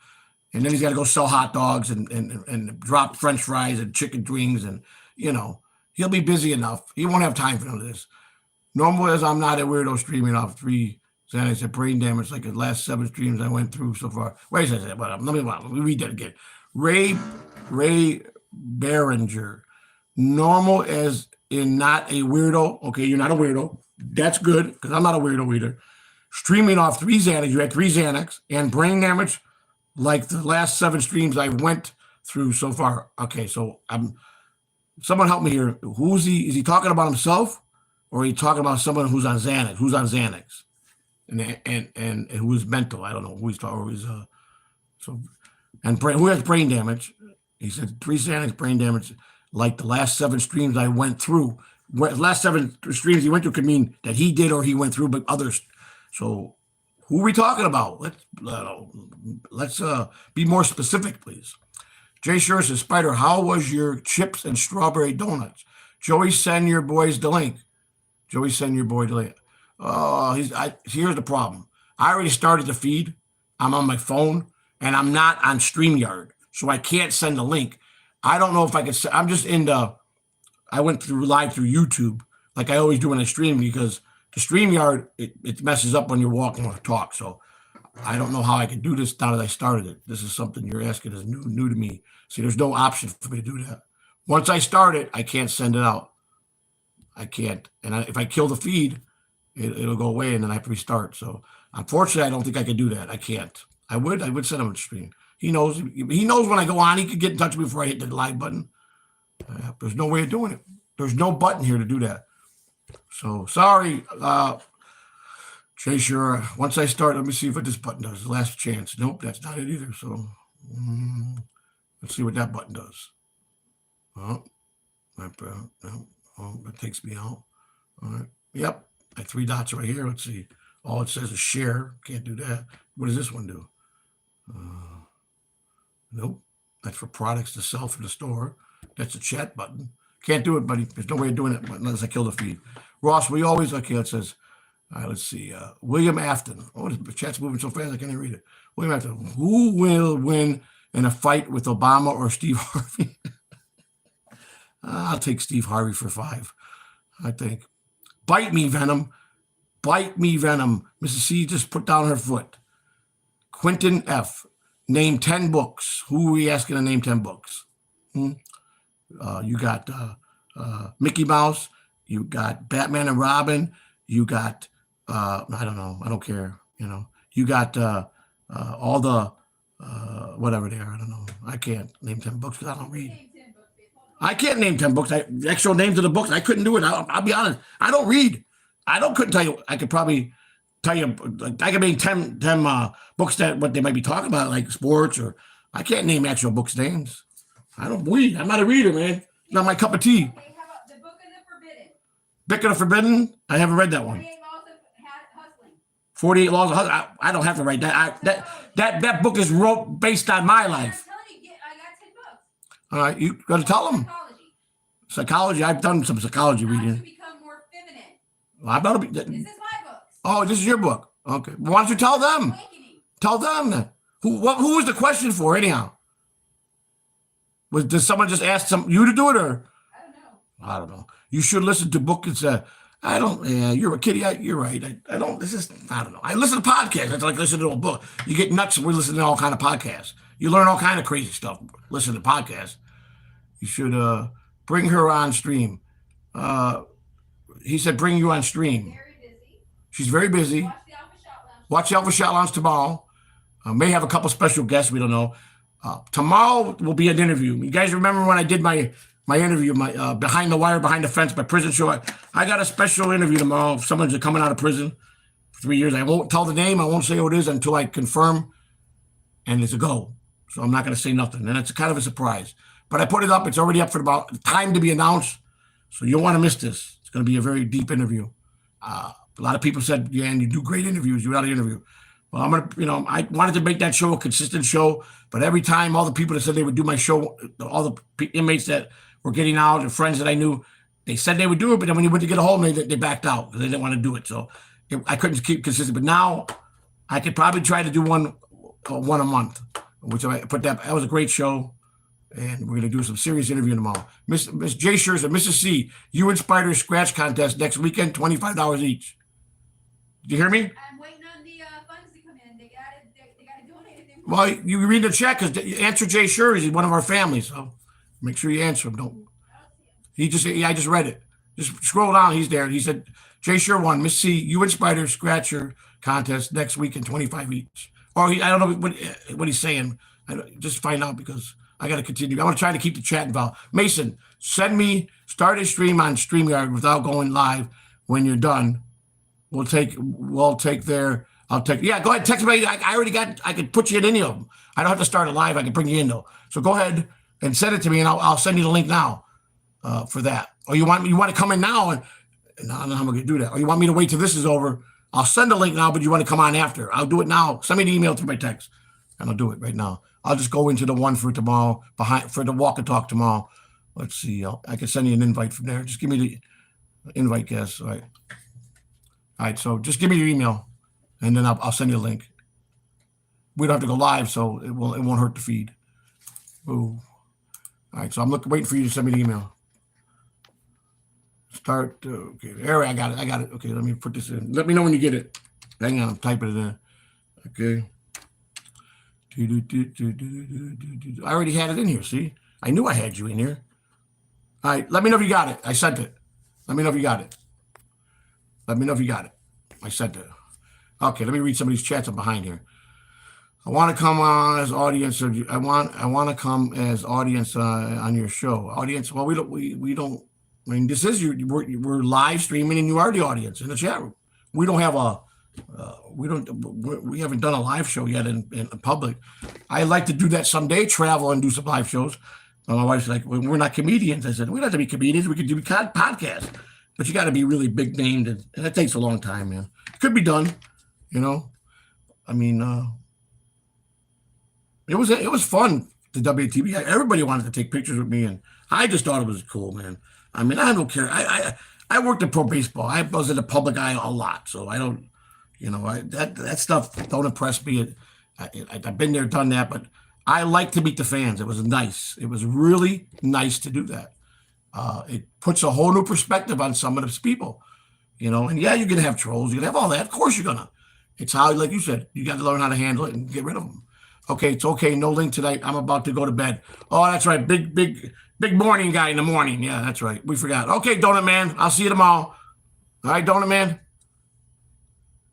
and then he's got to go sell hot dogs and drop French fries and chicken wings. And, he'll be busy enough. He won't have time for none of this. Normal as I'm not a weirdo streaming off 3 Xanax and brain damage like the last 7 streams I went through so far. Wait a second. Let me read that again. Ray Behringer. Normal as in not a weirdo. Okay, you're not a weirdo. That's good because I'm not a weirdo either. Streaming off 3 Xanax. You had 3 Xanax and brain damage like the last 7 streams I went through so far. Okay, so someone help me here. Is he talking about himself or are he talking about someone who's on Xanax? Who's on Xanax? And who is mental? I don't know who he's talking about. Who has brain damage? He said 3 Xanax brain damage. Like the last 7 streams I went through. Last 7 streams he went through could mean that he did or he went through, but others. So who are we talking about? Let's be more specific, please. Jay Sure says, Spider, how was your chips and strawberry donuts? Joey, send your boys the link. Here's the problem. I already started the feed. I'm on my phone, and I'm not on StreamYard, so I can't send a link. I don't know if I could. I'm just I went through live through YouTube, like I always do when I stream, because the StreamYard, it messes up when you're walking or talk. So I don't know how I can do this now that I started it. This is something you're asking is new to me. See, there's no option for me to do that. Once I start it, I can't send it out. I can't. And if I kill the feed, it'll go away, and then I have to restart. So unfortunately, I don't think I can do that. I can't. I would send him a stream. He knows when I go on. He could get in touch with me before I hit the live button. There's no way of doing it. There's no button here to do that. So sorry, Jay. Sure. Once I start, let me see what this button does. Last chance. Nope, that's not it either. So let's see what that button does. Oh, that takes me out. All right. Yep. My 3 dots right here. Let's see. All it says is share. Can't do that. What does this one do? Nope. That's for products to sell from the store. That's a chat button. Can't do it, buddy. There's no way of doing it unless I kill the feed. Ross, we always, okay, it says, all right, let's see. William Afton. Oh, the chat's moving so fast I can't even read it. William Afton. Who will win in a fight with Obama or Steve Harvey? I'll take Steve Harvey for 5, I think. Bite me, Venom. Bite me, Venom. Mrs. C just put down her foot. Quentin F. Name 10 books. Who are we asking to name 10 books? You got Mickey Mouse. You got Batman and Robin. You got, I don't know. I don't care. You got all the, whatever they are. I don't know. I can't name 10 books because I don't read. I can't name 10 books. The actual names of the books, I couldn't do it. I'll be honest. I don't read. Couldn't tell you. I could probably tell you. I could name 10 books that what they might be talking about, like sports, or I can't name actual books names. I don't read. I'm not a reader, man. It's not my cup of tea. Okay, how about the Book of the Forbidden? Book of the Forbidden? I haven't read that one. 48 Laws of Hustling. 48 Laws of Hustling. I don't have to write that. That book is wrote based on my life. I'm telling you, I got 10 books. All right, you got to tell them. Psychology. I've done some psychology How reading. to become more feminine. Well, I'm not This is my book. Oh, this is your book. Okay. Well, why don't you tell them? Awakening. Tell them then. Who was the question for anyhow? Did someone just ask you to do it, or? I don't know. You should listen to book. It's I don't. Yeah, you're a kitty. You're right. I don't. I don't know. I listen to podcasts. That's like listening to a book. You get nuts. We listen to all kind of podcasts. You learn all kind of crazy stuff. Listen to podcasts. You should bring her on stream. He said bring you on stream. Very busy. She's very busy. Watch the Alpha Shot Lounge. Watch the Alpha Shot Lounge tomorrow. May have a couple special guests. We don't know. Tomorrow will be an interview. You guys remember when I did my interview, my behind the wire, behind the fence, my prison show? I got a special interview tomorrow. If someone's coming out of prison for 3 years, I won't tell the name. I won't say who it is until I confirm, and it's a go. So I'm not going to say nothing, and it's kind of a surprise. But I put it up. It's already up for about time to be announced. So you don't want to miss this. It's going to be a very deep interview. A lot of people said, "Yeah, and you do great interviews. You got an interview." Well, I'm gonna, I wanted to make that show a consistent show, but every time all the people that said they would do my show, all the inmates that were getting out and friends that I knew, they said they would do it, but then when you went to get a hold of me, they backed out because they didn't want to do it. So I couldn't keep consistent. But now I could probably try to do one a month, which I put that was a great show, and we're gonna do some serious interview tomorrow. Miss J. Scherzer, Mrs. C. You and Spider Scratch Contest next weekend, $25 each. Did you hear me? I'm waiting on the funds to come in. They got to donate it. Well, you read the chat because answer Jay Sure. He's one of our family, so make sure you answer him. Don't. I just read it. Just scroll down. He's there. He said Jay Sure won. Miss C, you and Spider Scratcher contest next week in 25 each. Or I don't know what he's saying. Just find out because I got to continue. I want to try to keep the chat involved. Mason, start a stream on StreamYard without going live. When you're done, I'll take yeah, go ahead, text me. I could put you in any of them. I don't have to start it live. I can bring you in though. So go ahead and send it to me, and I'll send you the link now for that. Or you want to come in now, and I don't know how I'm gonna do that. Or you want me to wait till this is over? I'll send the link now, but you want to come on after? I'll do it now. Send me the email through my text, and I'll do it right now. I'll just go into the one for tomorrow, for the walk and talk tomorrow. Let's see. I can send you an invite from there. Just give me the invite, guys. All right. So just give me your email, and then I'll send you a link. We don't have to go live, so it won't hurt the feed. Ooh. All right, so I'm waiting for you to send me the email. Start. Okay, there I got it. Okay, let me put this in. Let me know when you get it. Hang on, I'm typing it in. Okay. I already had it in here. See, I knew I had you in here. All right, let me know if you got it. I sent it. Let me know if you got it. I sent it. Okay, let me read some of these chats. I'm behind here. I want to come on as audience. I want to come as audience on your show. Audience. Well, we don't. I mean, this is we're live streaming, and you are the audience in the chat room. We don't have we haven't done a live show yet in public. I like to do that someday. Travel and do some live shows. My wife's like, well, we're not comedians. I said, we don't have to be comedians. We could do podcasts, but you got to be really big named, and that takes a long time, man. It could be done, you know. I mean, it was fun. The WTV. Everybody wanted to take pictures with me, and I just thought it was cool, man. I mean, I don't care. I worked in pro baseball. I was in the public eye a lot, so I don't, you know, that stuff don't impress me. I've been there, done that, but I like to meet the fans. It was nice. It was really nice to do that. It puts a whole new perspective on some of those people, you know. And yeah, you're gonna have trolls. You're gonna have all that. Of course, you're gonna. It's how, like you said, you got to learn how to handle it and get rid of them. Okay, it's okay. No link tonight. I'm about to go to bed. Oh, that's right. Big morning guy in the morning. Yeah, that's right. We forgot. Okay, Donut Man. I'll see you tomorrow. All right, Donut Man.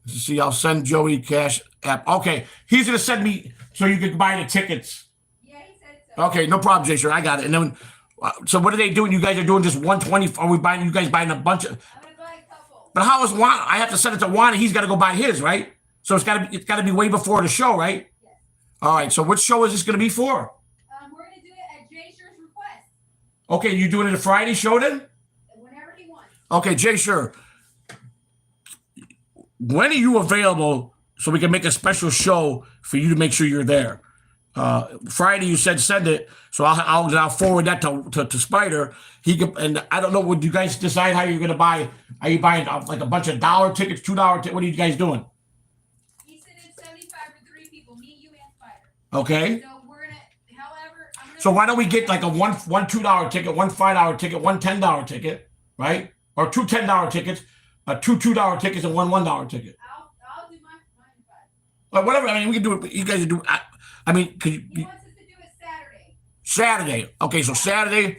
See, I'll send Joey Cash app. Okay, he's gonna send me so you can buy the tickets. Yeah, he said so. Okay, no problem, Jay. Sure, I got it. And then, so what are they doing? You guys are doing just 120? Are we buying? You guys buying a bunch of? I'm gonna buy a couple. But how is Juan? I have to send it to Juan, and he's got to go buy his, right? So it's got to be way before the show, right? Yes. All right. So which show is this going to be for? We're gonna do it at Jay Sher's request. Okay, you doing it a Friday show then? Whenever he wants. Okay, Jay Sure. When are you available so we can make a special show for you to make sure you're there? Friday, you said send it, so I'll forward that to Spider. He can, and I don't know. Would you guys decide how you're going to buy? Are you buying like a bunch of $1 tickets, $2 tickets? What are you guys doing? He said it's 75 for 3 people, me, you, and Spider. Okay. So we're gonna, however, I'm gonna. So why don't we get like a one $2 ticket, one $5 ticket, one $10 ticket, right? Or two $10 tickets, two $2 tickets, and one $1 ticket. I'll do mine 5. Or whatever. I mean, we can do it. You guys do. I mean, could you? He wants us to do it Saturday. Saturday. Okay, so Saturday,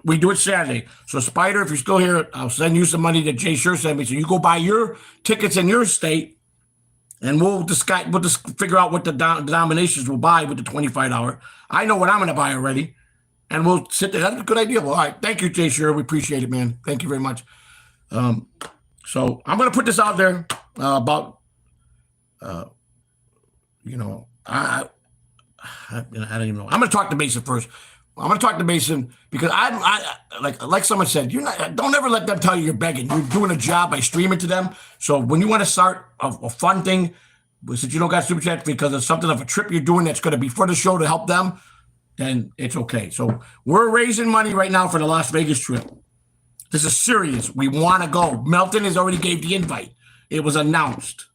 we do it Saturday. So Spider, if you're still here, I'll send you some money that Jay Sure sent me. So you go buy your tickets in your state, and we'll just figure out what the denominations will buy with the $25. I know what I'm going to buy already, and we'll sit there. That's a good idea. Well, all right. Thank you, Jay Sure. We appreciate it, man. Thank you very much. So I'm going to put this out there about, you know, I don't even know. I'm going to talk to Mason first. I'm going to talk to Mason because I like someone said, don't ever let them tell you you're begging. You're doing a job by streaming to them. So when you want to start a fun thing, since you don't got super chat because it's something of a trip you're doing that's going to be for the show to help them, then it's okay. So we're raising money right now for the Las Vegas trip. This is serious. We want to go. Melton has already gave the invite. It was announced,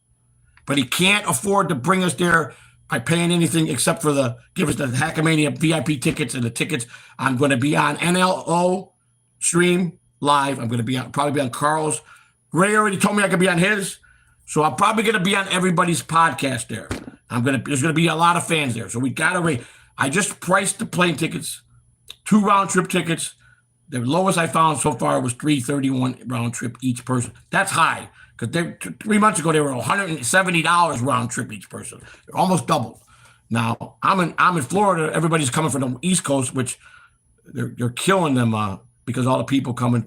but he can't afford to bring us there by paying anything except for give us the Hackamania VIP tickets and the tickets. I'm going to be on NLO stream live. I'm going to probably be on Carl's. Ray already told me I could be on his, so I'm probably going to be on everybody's podcast there. There's going to be a lot of fans there, so we got to rate. I just priced the plane tickets, 2 round trip tickets. The lowest I found so far was $331 round trip each person. That's high because 3 months ago they were $170 round trip each person. They're almost doubled. Now I'm in Florida. Everybody's coming from the East Coast, which they're killing them because all the people coming.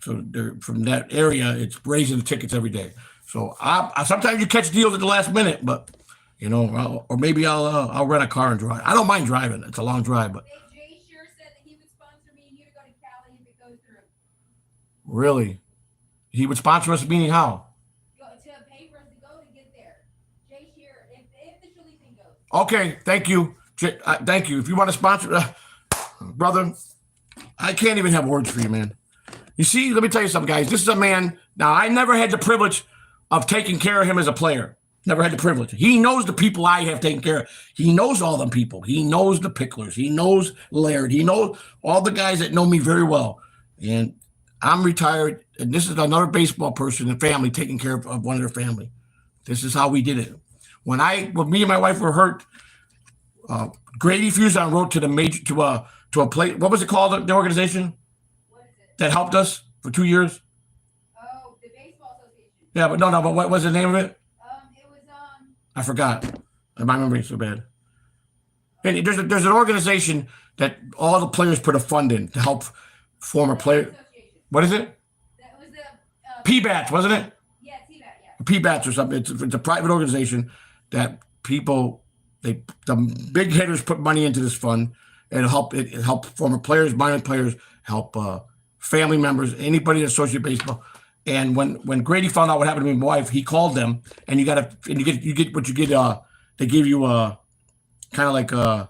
So they're from that area. It's raising the tickets every day. So I sometimes you catch deals at the last minute, but you know, or maybe I'll rent a car and drive. I don't mind driving. It's a long drive, but. Jay Sure said that he would sponsor me and you to go to Cali if it goes through. Really? He would sponsor us, meaning how? To pay for us to go to get there. Jay Sure, if the Chile thing goes. Okay, thank you. Thank you. If you want to sponsor, brother, I can't even have words for you, man. You see, let me tell you something, guys. This is a man. Now, I never had the privilege of taking care of him as a player. Never had the privilege. He knows the people I have taken care of. He knows all them people. He knows the Picklers. He knows Laird. He knows all the guys that know me very well. And I'm retired, and this is another baseball person and family taking care of one of their family. This is how we did it. When me and my wife were hurt, Grady Fuson wrote to the major to a play. What was it called? The organization What is it? that helped us for 2 years. Oh, the baseball association. Yeah, but no. But what was the name of it? It was I forgot. My memory's so bad. And there's an organization that all the players put a fund in to help former players. association. What is it? That was the PBATS, wasn't it? Yeah, TBAT, yeah. PBATS or something. It's a private organization that people, the big hitters put money into this fund and it help former players, minor players, help family members, anybody that's associated with baseball. And when Grady found out what happened to me and my wife, he called them, and you get what you get. They give you kind of like a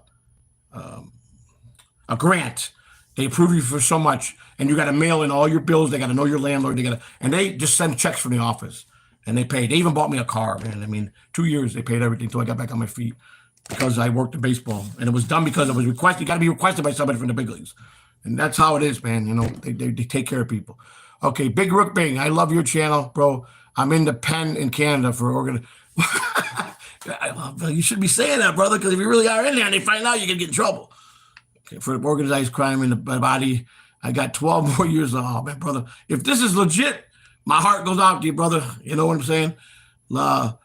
grant. They approve you for so much, and you got to mail in all your bills. They got to know your landlord. And they just send checks from the office, and they pay. They even bought me a car, man. I mean, 2 years they paid everything until I got back on my feet because I worked in baseball, and it was done because it was requested. You got to be requested by somebody from the big leagues, and that's how it is, man. You know, they take care of people. Okay, Big Rook Bing, I love your channel, bro. I'm in the pen in Canada for you should be saying that, brother, because if you really are in there and they find out, you're going to get in trouble. Okay, for organized crime in the body, I got 12 more years. Oh, man, brother. If this is legit, my heart goes out to you, brother. You know what I'm saying? 12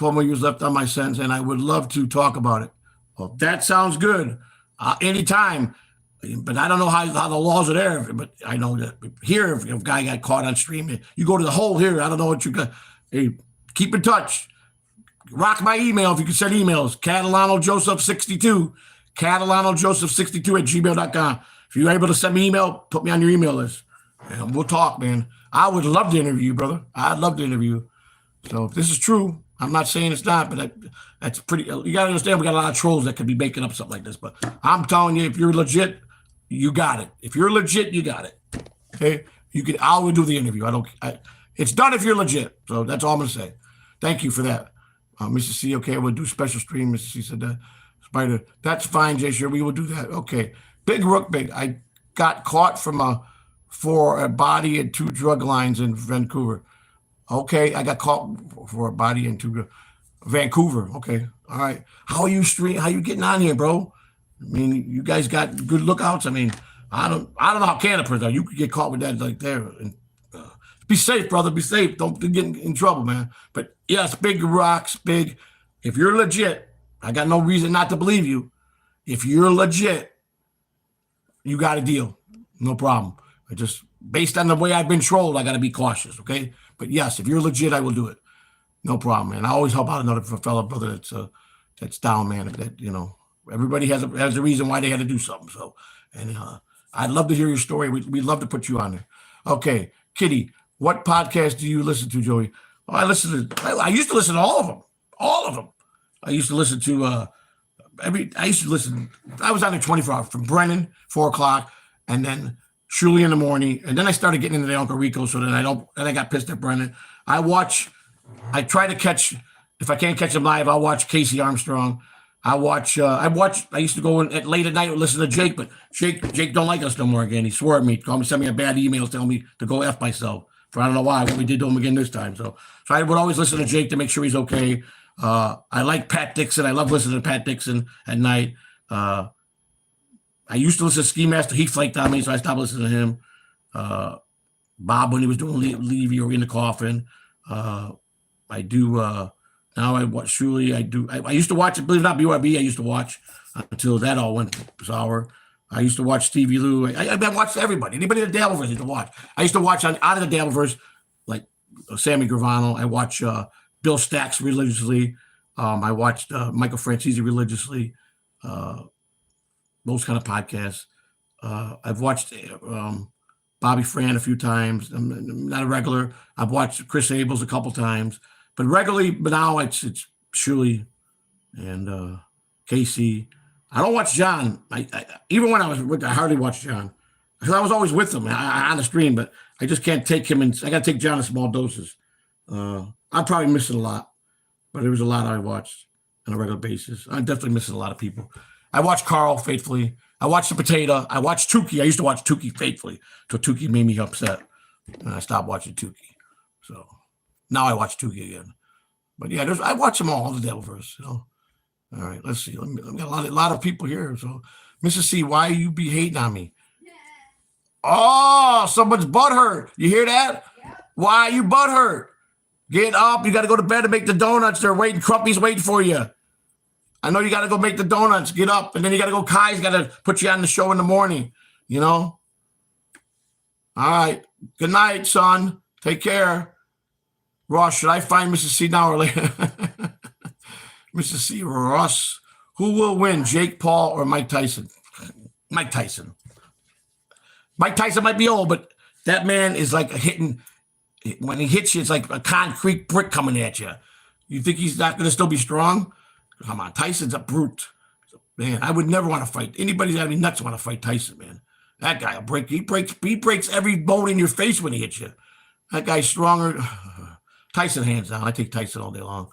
more years left on my sentence, and I would love to talk about it. Well, that sounds good. Anytime. But I don't know how the laws are there. But I know that here, if a guy got caught on stream, you go to the hole here. I don't know what you got. Hey, keep in touch. Rock my email if you can send emails. CatalanoJoseph62. CatalanoJoseph62 @gmail.com. If you're able to send me email, put me on your email list. And we'll talk, man. I would love to interview you, brother. I'd love to interview you. So if this is true, I'm not saying it's not, but that's pretty. You got to understand, we got a lot of trolls that could be making up something like this. But I'm telling you, if you're legit, you got it. If you're legit, you got it. Okay, I will do the interview. It's done if you're legit. So that's all I'm gonna say. Thank you for that, Mr. C. Okay, we'll do special stream. Mr. C said that. Spider, that's fine, Jay. Sure, we will do that. Okay, Big Rook Big. I got caught for a body and 2 drug lines in Vancouver. Okay, I got caught for a body and 2 Vancouver. Okay, all right. How you getting on here, bro? I mean, you guys got good lookouts. I mean, I don't know how canopers are. You could get caught with that like there. And, be safe, brother. Be safe. Don't get in trouble, man. But yes, Big Rocks, Big. If you're legit, I got no reason not to believe you. If you're legit, you got a deal. No problem. Just based on the way I've been trolled, I got to be cautious, okay? But yes, if you're legit, I will do it. No problem, man. I always help out another fellow brother that's down, man. That, you know, everybody has a reason why they had to do something. So, and I'd love to hear your story. We'd love to put you on there. Okay, Kitty, what podcast do you listen to, Joey? Well, I used to listen to all of them. All of them. I used to listen to I was on there 24 hours from Brennan, 4 o'clock, and then Shirley in the morning. And then I started getting into the Uncle Rico, so then I got pissed at Brennan. I try to catch, if I can't catch him live, I'll watch Casey Armstrong. I used to go in at late at night and listen to Jake, but Jake don't like us no more again. He swore at me, sent me a bad email telling me to go F myself. For I don't know why, what we did to him again this time. So I would always listen to Jake to make sure he's okay. I like Pat Dixon. I love listening to Pat Dixon at night. I used to listen to Ski Master. He flaked on me, so I stopped listening to him. Bob, when he was doing Levy or In the Coffin. I do, now I watch Shirley. I used to watch it, believe it or not, BYB. I used to watch until that all went sour. I used to watch Stevie Lou. I watched everybody. Anybody in the Dabbleverse I used to watch. I used to watch out of the Dabbleverse, like Sammy Gravano. I watch Bill Stacks religiously. I watched Michael Francese religiously. Those kind of podcasts. I've watched Bobby Fran a few times. I'm not a regular. I've watched Chris Abels a couple times. But regularly, but now it's Shirley and Casey. I don't watch John. I even when I was with, I hardly watched John because I was always with him on the stream. But I just can't take him, and I got to take John in small doses. I'm probably missing a lot, but there was a lot I watched on a regular basis. I'm definitely missing a lot of people. I watched Carl faithfully. I watched the Potato. I watched Tukey. I used to watch Tukey faithfully until Tukey made me upset, and I stopped watching Tukey. So now I watch Tukey again. But yeah, I watch them all the Devilverse. All right, let's see. I've got a lot of people here. So, Mrs. C, why you be hating on me? Oh, someone's butthurt. You hear that? Why you butthurt? Get up. You got to go to bed and make the donuts. They're waiting. Crumpy's waiting for you. I know you got to go make the donuts. Get up. And then you got to go. Kai's got to put you on the show in the morning. All right. Good night, son. Take care. Ross, should I find Mrs. C now or later? Mrs. C, Ross. Who will win, Jake Paul or Mike Tyson? Mike Tyson. Mike Tyson might be old, but that man is like hitting. When he hits you, it's like a concrete brick coming at you. You think he's not going to still be strong? Come on, Tyson's a brute. Man, I would never want to fight. Anybody's got to be nuts to want to fight Tyson, man. That guy will break. He breaks every bone in your face when he hits you. That guy's stronger. Tyson hands down. I take Tyson all day long.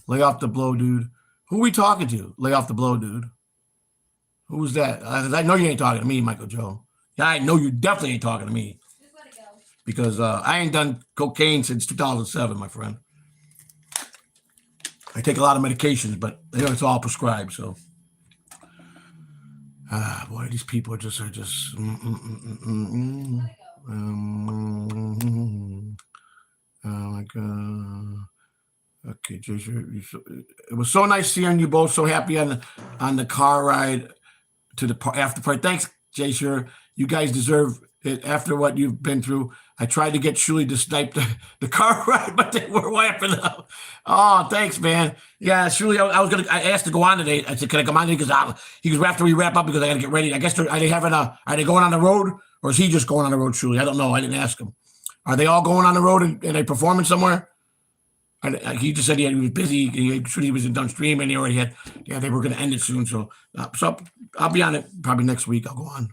Lay off the blow, dude. Who we talking to? Lay off the blow, dude. Who's that? I know you ain't talking to me, Michael Joe. Yeah, I know you definitely ain't talking to me. Just let it go. Because I ain't done cocaine since 2007, my friend. I take a lot of medications, but it's all prescribed. So, boy, these people are just. Let it go. Oh my God. Okay, Jason, it was so nice seeing you both. So happy on the car ride to the after party. Thanks, Jason. You guys deserve it after what you've been through. I tried to get Shuli to snipe the car ride, but they were wiping up. Oh, thanks, man. Yeah, Shuli, I asked to go on today. I said, can I come on today? He goes, after we wrap up, because I got to get ready. I guess are they going on the road, or is he just going on the road, Shuli? I don't know. I didn't ask him. Are they all going on the road and they performing somewhere? He just said he was busy. He was done streaming. He already had. Yeah, they were going to end it soon. So I'll be on it probably next week. I'll go on.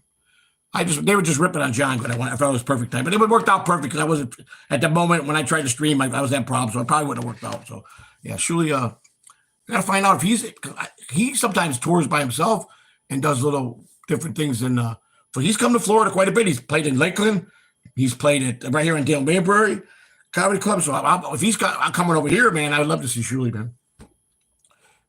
They were just ripping on John, but I thought it was perfect time. But it would worked out perfect because I wasn't at the moment when I tried to stream. I was having problems, so it probably wouldn't have worked out. So yeah, Shuli, I gotta find out if he sometimes tours by himself and does little different things. So he's come to Florida quite a bit. He's played in Lakeland. He's played right here in Dale Maybury Comedy Club. So if he's coming over here, man, I would love to see Shuli, man.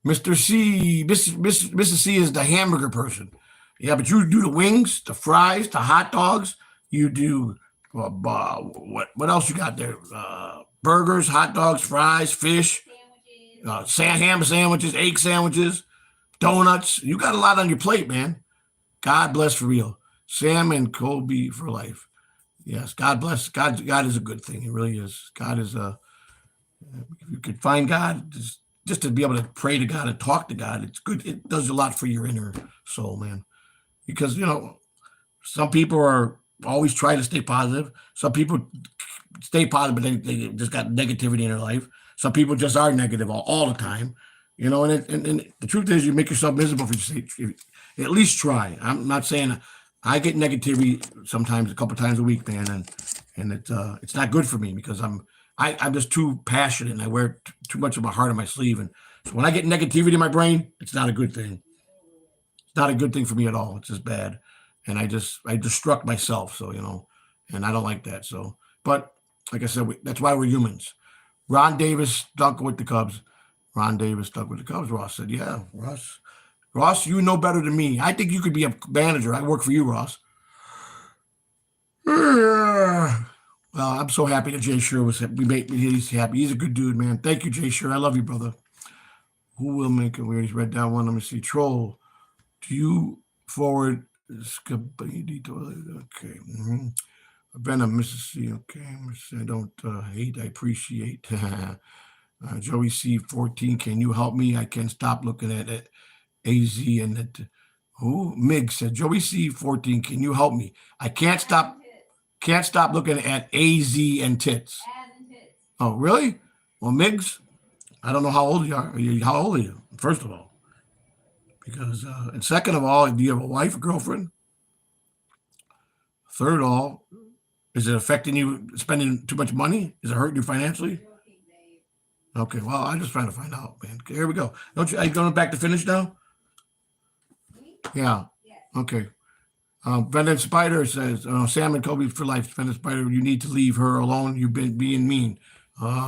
Mr. C, Mrs. C is the hamburger person. Yeah, but you do the wings, the fries, the hot dogs. You do what else you got there? Burgers, hot dogs, fries, fish, ham sandwiches, egg sandwiches, donuts. You got a lot on your plate, man. God bless for real. Sam and Colby for life. Yes, God bless. God is a good thing. It really is. God is if you could find God, just to be able to pray to God and talk to God, it's good. It does a lot for your inner soul, man. Because, some people are always trying to stay positive. Some people stay positive, but they just got negativity in their life. Some people just are negative all the time. And the truth is, you make yourself miserable if you at least try. I'm not saying I get negativity sometimes, a couple times a week, man, and it's not good for me because I'm just too passionate and I wear too much of my heart on my sleeve. And so when I get negativity in my brain, it's not a good thing. Not a good thing for me at all. It's just bad. And I destruct myself. So, and I don't like that. So, but like I said, that's why we're humans. Ron Davis stuck with the Cubs. Ross said, yeah, Ross, you know better than me. I think you could be a manager. I work for you, Ross. Well, I'm so happy that Jay Sure he's happy. He's a good dude, man. Thank you, Jay Sure. I love you, brother. Who will make it weird? He's read down one. Let me see. Troll. Do you forward okay. Venom, Mississippi. Okay. I don't hate. I appreciate. Joey.C 14. Can you help me? I can't stop looking at it. AZ and it. Who? Mig said, Joey.C 14. Can you help me? I can't stop looking at AZ and tits. Oh, really? Well, Migs, I don't know how old you are. How old are you? First of all. Because, and second of all, do you have a wife, a girlfriend? Third of all, is it affecting you spending too much money? Is it hurting you financially? Okay, well, I'm just trying to find out, man. Here we go. Don't you? Are you going back to finish now? Yeah. Okay. Brendan Spider says, Sam and Kobe for life. Brendan Spider, you need to leave her alone. You've been being mean.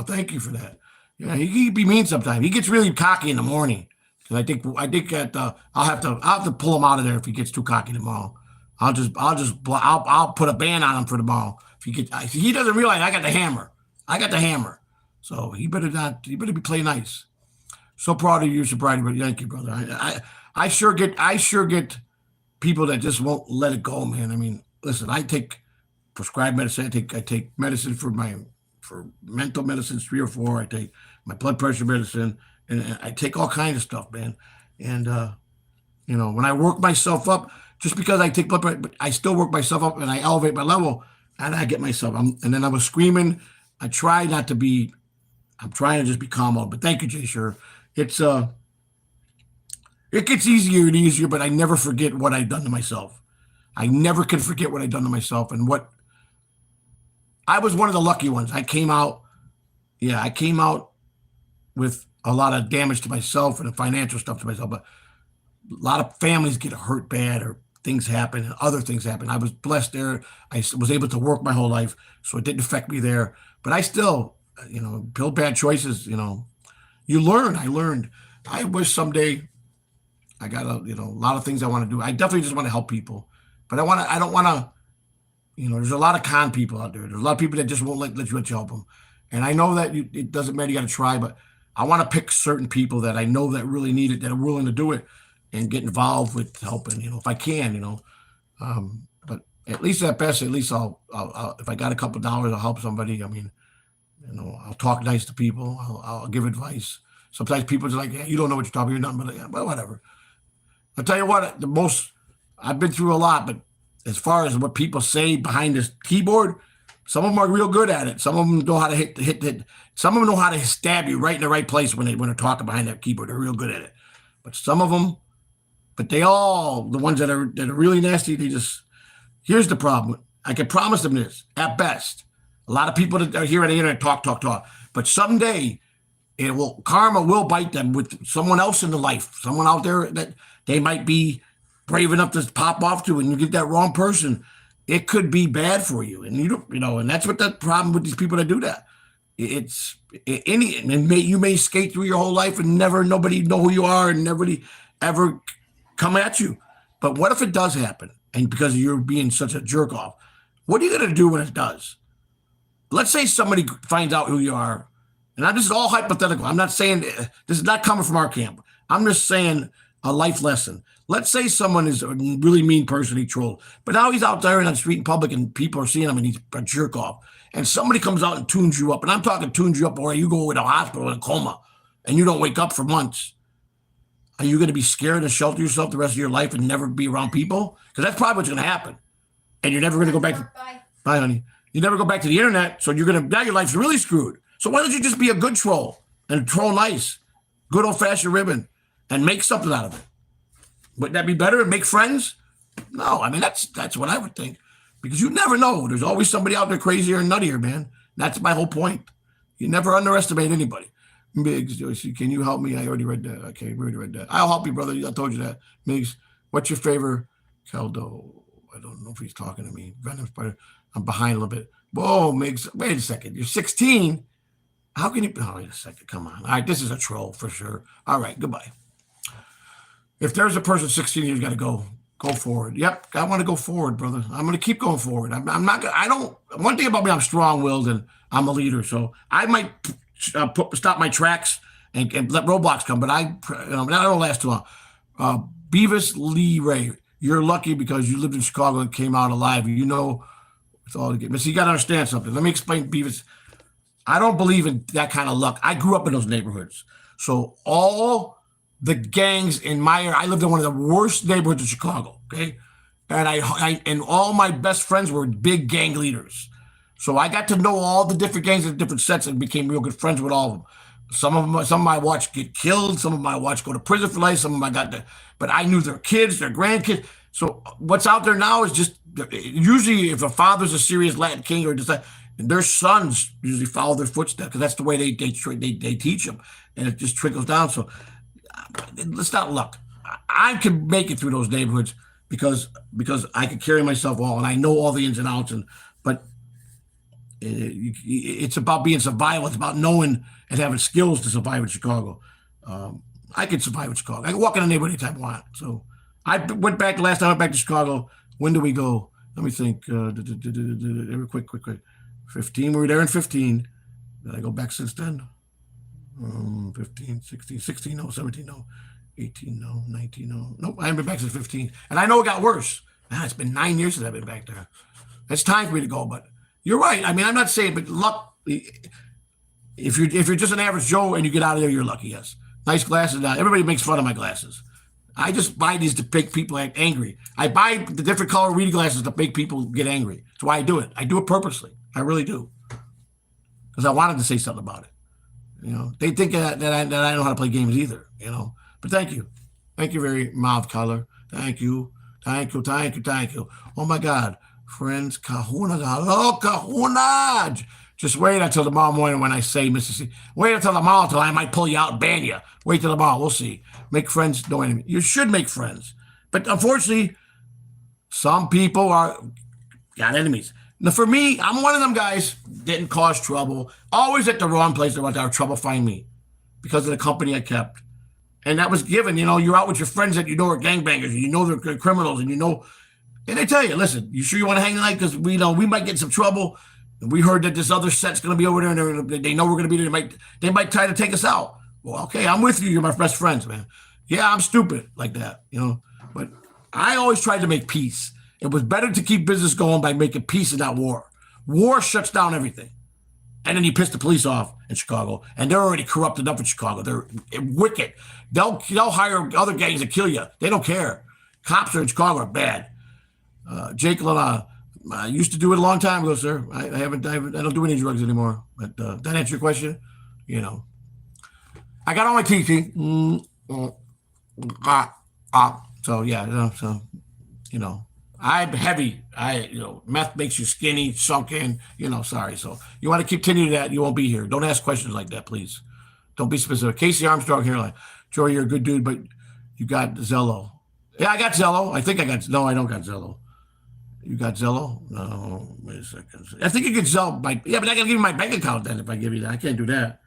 Thank you for that. Yeah, he can be mean sometimes. He gets really cocky in the morning. And I think that I'll have to pull him out of there if he gets too cocky tomorrow. I'll put a ban on him for tomorrow. If he doesn't realize I got the hammer. I got the hammer. So he better not. He better be play nice. So proud of your sobriety, but thank you, brother. I sure get people that just won't let it go, man. I mean, listen, I take prescribed medicine. I take medicine for mental medicine, 3 or 4. I take my blood pressure medicine, and I take all kinds of stuff, man. And when I work myself up, just because I take blood pressure, but I still work myself up and I elevate my level, and I get myself. And then I was screaming. I try not to be. I'm trying to just be calm out. But thank you, Jay. Sure, it's it gets easier and easier, but I never forget what I've done to myself. I never can forget what I've done to myself and what I was one of the lucky ones. I came out with a lot of damage to myself and financial stuff to myself, but a lot of families get hurt bad or things happen and other things happen. I was blessed there. I was able to work my whole life, so it didn't affect me there. But I still, build bad choices. You learn. I learned. I wish someday I got a lot of things I want to do. I definitely just want to help people, but I don't want to. There's a lot of con people out there. There's a lot of people that just won't let you help them. And I know that it doesn't matter. You got to try, but I want to pick certain people that I know that really need it, that are willing to do it and get involved with helping, if I can, but at least at best, at least I'll if I got a couple of dollars, I'll help somebody. I mean, I'll talk nice to people. I'll give advice. Sometimes people are like, yeah, you don't know what you're talking about. You're not, but whatever. I'll tell you what, I've been through a lot, but as far as what people say behind this keyboard, some of them are real good at it. Some of them know how to hit. Some of them know how to stab you right in the right place when they're talking behind that keyboard. They're real good at it. But some of them, the ones that are really nasty, here's the problem. I can promise them this, at best. A lot of people that are here on the internet talk. But someday, karma will bite them with someone else in the life, someone out there that they might be brave enough to pop off to, and you get that wrong person, it could be bad for you. And and that's what the problem with these people that do that. You may skate through your whole life and nobody know who you are and nobody ever come at you. But what if it does happen? And because you're being such a jerk off, what are you going to do when it does? Let's say somebody finds out who you are. And this is all hypothetical. I'm not saying this is not coming from our camp. I'm just saying a life lesson. Let's say someone is a really mean person he trolled, but now he's out there in the street in public and people are seeing him and he's a jerk off. And somebody comes out and tunes you up. And I'm talking tunes you up where you go in a hospital in a coma and you don't wake up for months. Are you going to be scared and shelter yourself the rest of your life and never be around people? Because that's probably what's going to happen. And you're never going to go back. Bye, honey. You never go back to the internet. So now your life's really screwed. So why don't you just be a good troll and troll nice, good old fashioned ribbon and make something out of it? Wouldn't that be better and make friends? No, I mean, that's what I would think. Because you never know. There's always somebody out there crazier and nuttier, man. That's my whole point. You never underestimate anybody. Migs, Joey.C, can you help me? I already read that. Okay, we already read that. I'll help you, brother. I told you that. Migs, what's your favorite? Caldo. I don't know if he's talking to me. Venom Spider. I'm behind a little bit. Whoa, Migs. Wait a second. You're 16. How can you? Oh, wait a second. Come on. All right, this is a troll for sure. All right, goodbye. If there's a person 16 years, got to go forward. Yep, I want to go forward, brother. I'm going to keep going forward. I'm not going. I don't. One thing about me, I'm strong-willed and I'm a leader. So I might stop my tracks and let roadblocks come, but that'll last too long. Beavis Lee Ray, you're lucky because you lived in Chicago and came out alive. It's all to get. So you got to understand something. Let me explain, Beavis. I don't believe in that kind of luck. I grew up in those neighborhoods, so all the gangs in my area. I lived in one of the worst neighborhoods of Chicago. Okay, and all my best friends were big gang leaders. So I got to know all the different gangs and different sets and became real good friends with all of them. Some of them I watched get killed. Some of them I watched go to prison for life. Some of them but I knew their kids, their grandkids. So what's out there now is just usually if a father's a serious Latin king or just and their sons usually follow their footsteps because that's the way they teach them, and it just trickles down. So let's not look. I can make it through those neighborhoods because I can carry myself well, and I know all the ins and outs. But it's about being survival. It's about knowing and having skills to survive in Chicago. I can survive in Chicago. I can walk in the neighborhood anytime I want. So I went back last time I went back to Chicago. When do we go? Let me think. Quick. 15. We were there in 15. Did I go back since then? 15, 16, 16, no, 17, no, 18, no, 19, no. Nope, I haven't been back since 15. And I know it got worse. It's been 9 years since I've been back there. It's time for me to go, but you're right. I mean, I'm not saying, but luck, if you're just an average Joe and you get out of there, you're lucky, yes. Nice glasses. Everybody makes fun of my glasses. I just buy these to make people act angry. I buy the different color reading glasses to make people get angry. That's why I do it. I do it purposely. I really do. Because I wanted to say something about it. They think that I don't know how to play games either, But thank you. Thank you very mouth color. Thank you. Oh, my God. Friends, kahuna. Hello, kahuna. Just wait until tomorrow morning when I say Mississippi. Wait until tomorrow until I might pull you out and ban you. Wait till tomorrow. We'll see. Make friends, no enemy. You should make friends. But unfortunately, some people got enemies. Now, for me, I'm one of them guys didn't cause trouble. Always at the wrong place to have trouble find me because of the company I kept. And that was given. You're out with your friends that you know are gangbangers, and they're criminals, and and they tell you, listen, you sure you want to hang tonight? Because we might get in some trouble. And we heard that this other set's going to be over there, and they know we're going to be there. They might try to take us out. Well, okay, I'm with you. You're my best friends, man. Yeah, I'm stupid like that, But I always tried to make peace. It was better to keep business going by making peace and not war. War shuts down everything. And then you piss the police off in Chicago, and they're already corrupt enough in Chicago. They're wicked. They'll hire other gangs to kill you. They don't care. Cops are in Chicago are bad. Jake Lana, I used to do it a long time ago, sir. I don't do any drugs anymore. But that answer your question? I got all my teaching. So yeah, I'm heavy. Meth makes you skinny, sunken, sorry. So you want to continue that, you won't be here. Don't ask questions like that, please. Don't be specific. Casey Armstrong here, like, Joey, you're a good dude, but you got Zello. Yeah, I got Zello. No, I don't got Zello. You got Zello? No, wait a second. I think you get Zello. But I got to give you my bank account then if I give you that. I can't do that.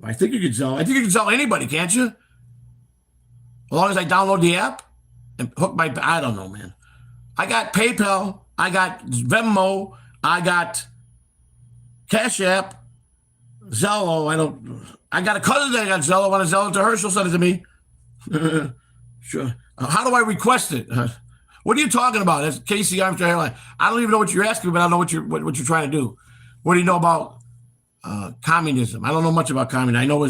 I think you can Zello anybody, can't you? As long as I download the app and hook I don't know, man. I got PayPal. I got Venmo. I got Cash App. Zello. I got a cousin that got Zello. I want to Zello it to her. She'll send it to me. Sure. How do I request it? What are you talking about? That's Casey Armstrong. I don't even know what you're asking, but I don't know what you're trying to do. What do you know about communism? I don't know much about communism. I know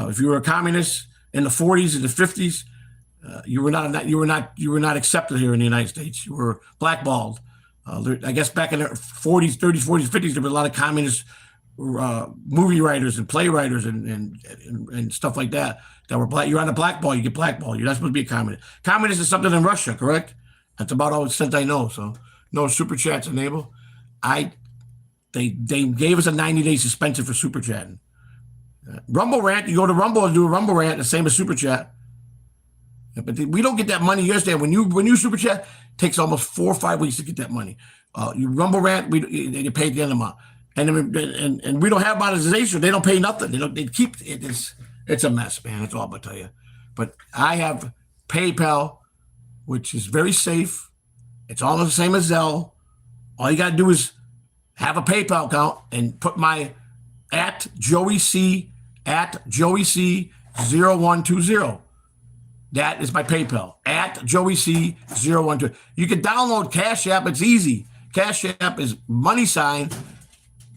if you were a communist in the 40s and the 50s, you were not accepted here in the United States. You were blackballed. I guess back in the 40s, 30s, 40s, 50s, there were a lot of communist movie writers and playwriters and stuff like that were black. You're on a blackball, you get blackballed. You're not supposed to be a communist. Communist is something in Russia, correct? That's about all the extent I know. So no super chats enabled. They gave us a 90-day suspension for super chatting. Rumble rant, you go to Rumble and do a Rumble rant, the same as super chat. But we don't get that money. You understand? When you super chat, it takes almost 4 or 5 weeks to get that money. You Rumble rant, they pay at the end of the month. And we don't have monetization. They don't pay nothing. They keep it. It's a mess, man. That's all I'm gonna tell you. But I have PayPal, which is very safe. It's almost the same as Zelle. All you gotta do is have a PayPal account and put my at Joey.C 0120. That is my PayPal at Joey.C 0120. You can download Cash App. It's easy. Cash App is $,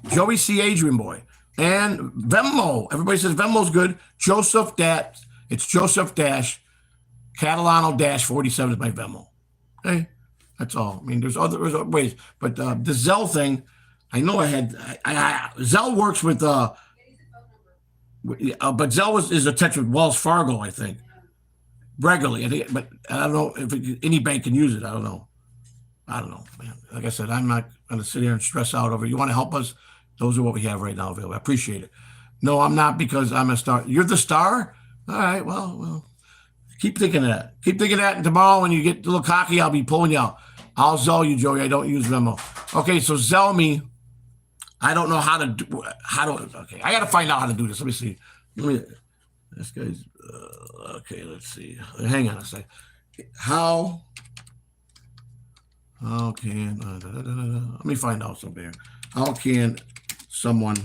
Joey.C Adrian Boy. And Venmo. Everybody says Venmo's good. It's Joseph Catalano 47 is my Venmo. Okay? That's all. I mean, there's other ways. But the Zelle thing, I know Zelle works with, but Zelle is attached with Wells Fargo, I think, regularly. But I don't know if any bank can use it. I don't know. I don't know, man. Like I said, I'm not going to sit here and stress out over it. You want to help us? Those are what we have right now available. I appreciate it. No, I'm not because I'm a star. You're the star? All right, well, keep thinking of that. Keep thinking of that. And tomorrow when you get a little cocky, I'll be pulling you out. I'll Zell you, Joey. I don't use Venmo. Okay, so Zell me. I don't know how to do. Okay, I got to find out how to do this. Let me see. This guy's. Okay, let's see. Hang on a second. How can let me find out something here. How can someone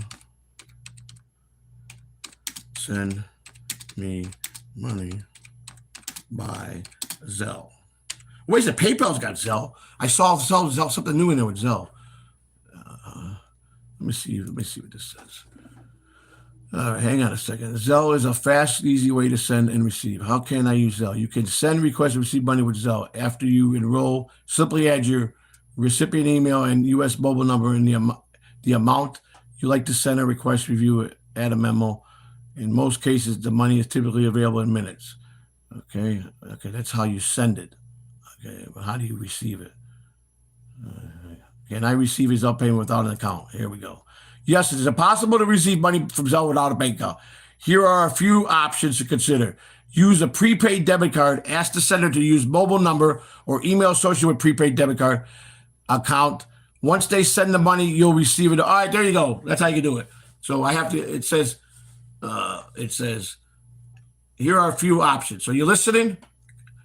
send me money by Zelle? Wait a minute, PayPal's got Zelle. I saw Zelle something new in there with Zelle. Let me see what this says. All right, hang on a second. Zelle is a fast, easy way to send and receive. How can I use Zelle? You can send, request, and receive money with Zelle. After you enroll, simply add your recipient email and U.S. mobile number and the amount you like to send a request, review it, add a memo. In most cases, the money is typically available in minutes. Okay, that's how you send it. Okay, but how do you receive it? Can I receive his up payment without an account? Here we go. Yes, it is impossible to receive money from Zelle without a bank account. Here are a few options to consider. Use a prepaid debit card. Ask the sender to use mobile number or email associated with prepaid debit card account. Once they send the money, you'll receive it. All right, there you go. That's how you do it. So I have to, it says, here are a few options. So you're listening?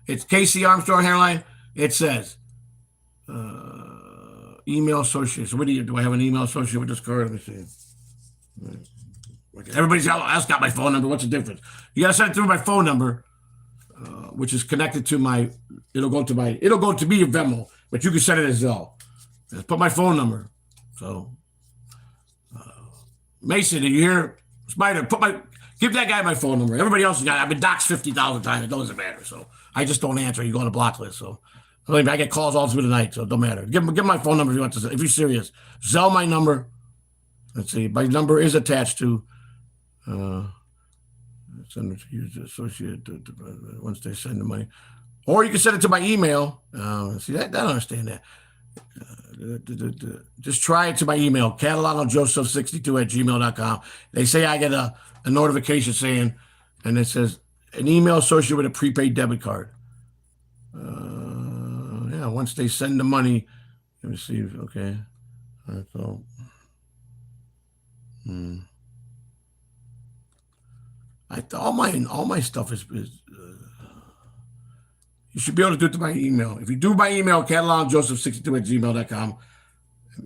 It's Casey Armstrong Hairline. It says, email associate. So do I have an email associate with this card? Let me see. Everybody's else got my phone number. What's the difference? You got to send it through my phone number, which is connected to my. It'll go to me your Venmo, but you can send it as Zelle. Just put my phone number. So, Mason, did you hear? Spider, give that guy my phone number. Everybody else has got it. I've been doxxed 50,000 times. It doesn't matter. So I just don't answer. You go on a block list. So I get calls all through the night, so it don't matter. Give my phone number if you want to. If you're serious, Zelle my number. Let's see. My number is attached to. Send it to use associate once they send the money, or you can send it to my email. See that? I don't understand that. Just try it to my email, catalanojoseph62@gmail.com. They say I get a notification saying, and it says an email associated with a prepaid debit card. Once they send the money, let me see. Okay, so. All my stuff is you should be able to do it to my email. If you do my email, catalanojoseph62@gmail.com,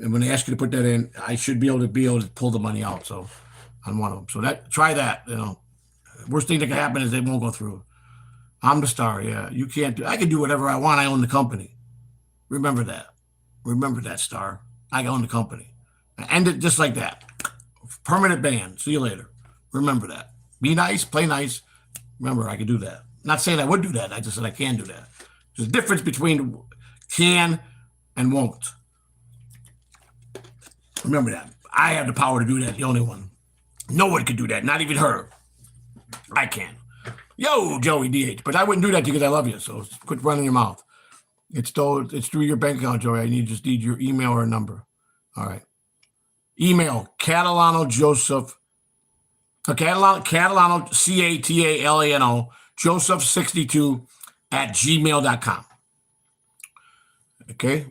and when they ask you to put that in, I should be able to pull the money out. So on one of them. So try that. Worst thing that can happen is they won't go through. I'm the star. Yeah, you can't do. I can do whatever I want. I own the company. Remember that. Remember that, star. I own the company. I end it just like that. Permanent ban. See you later. Remember that. Be nice, play nice. Remember, I can do that. Not saying I would do that. I just said I can do that. There's a difference between can and won't. Remember that. I have the power to do that, the only one. No one can do that, not even her. I can. Yo, Joey DH. But I wouldn't do that to you because I love you, so quit running your mouth. It's through your bank account, Joey. I just need your email or number. All right. Email, Catalano Joseph. Catalano, Catalano, Joseph62@gmail.com. Okay.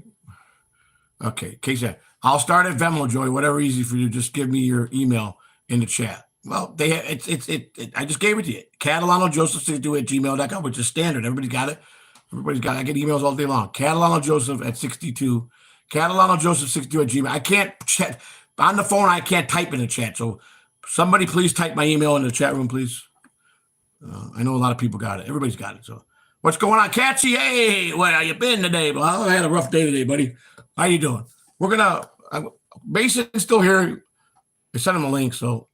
Casey, I'll start at Venmo, Joey. Whatever easy for you. Just give me your email in the chat. Well, I just gave it to you. Catalano Joseph62@gmail.com, which is standard. Everybody got it. I get emails all day long. Catalano Joseph at 62. Catalano Joseph62@gmail. I can't chat on the phone. I can't type in the chat. So somebody please type my email in the chat room, please. I know a lot of people got it. Everybody's got it. So what's going on, Catchy? Hey, where you been today? Well, I had a rough day today, buddy. How you doing? Mason's still here. I sent him a link, so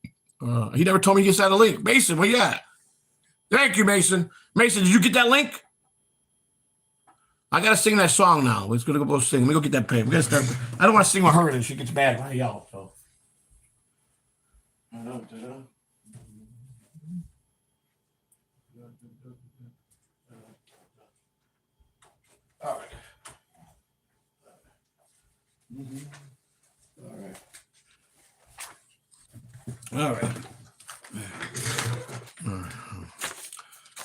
he never told me he sent a link. Mason, where you at? Thank you, Mason. Mason, did you get that link? I gotta sing that song now. Let's go sing. Let me go get that paper. We gotta start. I don't want to sing with her, and she gets mad when I yell. So. All right. All right. All right.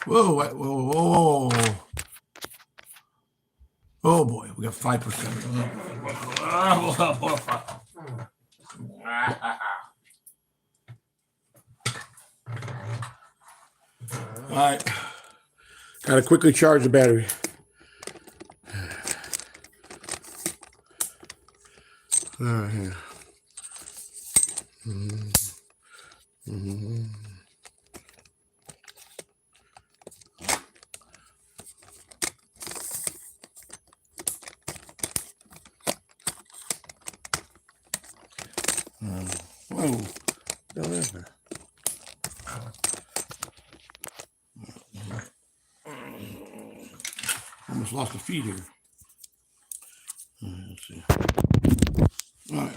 Whoa, whoa, whoa. Oh boy, we got 5%. All right. Gotta quickly charge the battery. All right, here. Whoa. Almost lost a feed here. Let's see. All right.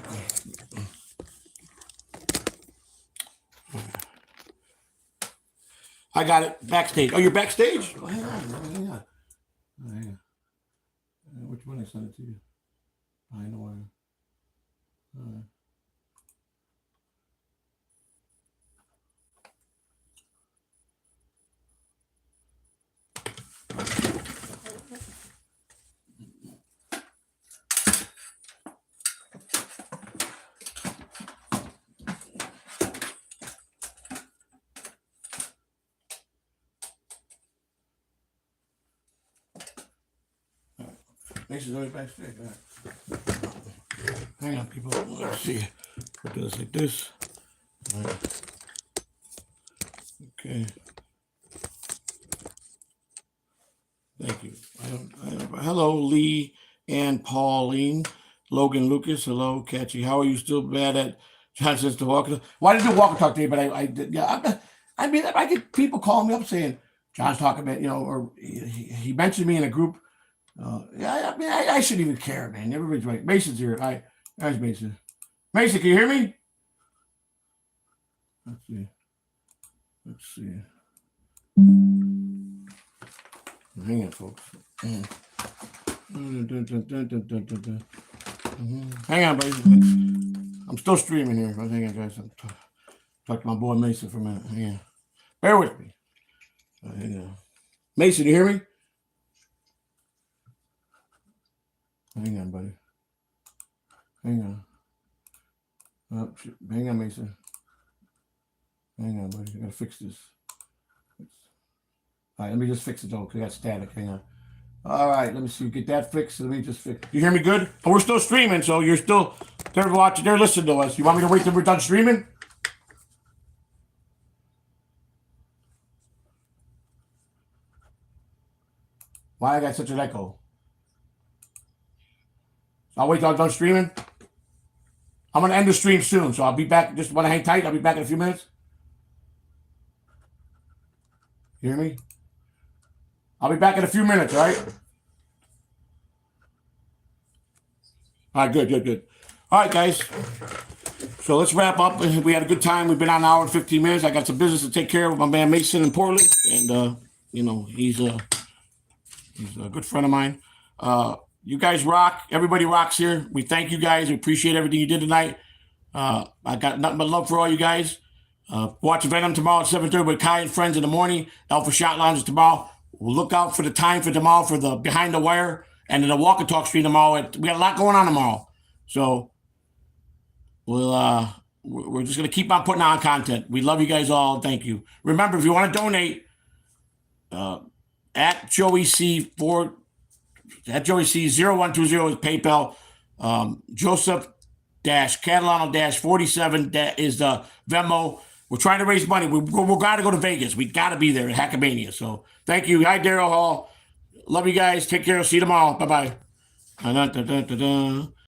I got it. Backstage. Oh, you're backstage? Oh, hang on. Hang on. Which one I sent it to you? I know why. Mason's always backstage. All right. Hang on, people. Let's see. Put this like this. All right. Okay. Thank you. Hello, Lee and Pauline. Logan Lucas. Hello, Catchy. How are you? Still bad at Johnson's to walk? Well, I didn't do walk talk today, but I did. Yeah, I mean, I get people calling me up saying John's talking about, or he mentioned me in a group. Yeah, I mean, I shouldn't even care, man. Everybody's right. Mason's here. Hi, there's Mason. Mason, can you hear me? Let's see. Hang on, folks. Hang on, buddy. I'm still streaming here. Hang on, guys. Talk to my boy Mason for a minute. Hang on. Bear with me. Hang on. Mason, you hear me? Hang on, buddy. Hang on. Oh, shit. Hang on, Mason. Hang on, buddy. I gotta fix this. All right, let me just fix it though, because I got static. Hang on. All right, let me see. Get that fixed. Let me just fix. You hear me good? Oh, we're still streaming, so you're still they're watching. They're listening to us. You want me to wait till we're done streaming? Why I got such an echo? I'll wait till I'm done streaming. I'm gonna end the stream soon, so I'll be back. Just want to hang tight. I'll be back in a few minutes. You hear me? I'll be back in a few minutes, all right? All right, good. All right, guys. So let's wrap up. We had a good time. We've been on an hour and 15 minutes. I got some business to take care of with my man Mason in Portland. And, he's a good friend of mine. You guys rock. Everybody rocks here. We thank you guys. We appreciate everything you did tonight. I got nothing but love for all you guys. Watch Venom tomorrow at 7:30 with Kai and friends in the morning. Alpha Shot Lounge is tomorrow. We'll look out for the time for tomorrow for the Behind the Wire and then the Walk and Talk stream tomorrow. We got a lot going on tomorrow. So we're just going to keep on putting on content. We love you guys all. Thank you. Remember, if you want to donate, at Joey.C. At Joey.C. 0120 is PayPal. Joseph-Catalano-47 is the Venmo. We're trying to raise money. We got to go to Vegas. We got to be there at Hackmania. So thank you. Hi, Daryl Hall. Love you guys. Take care. See you tomorrow. Bye-bye.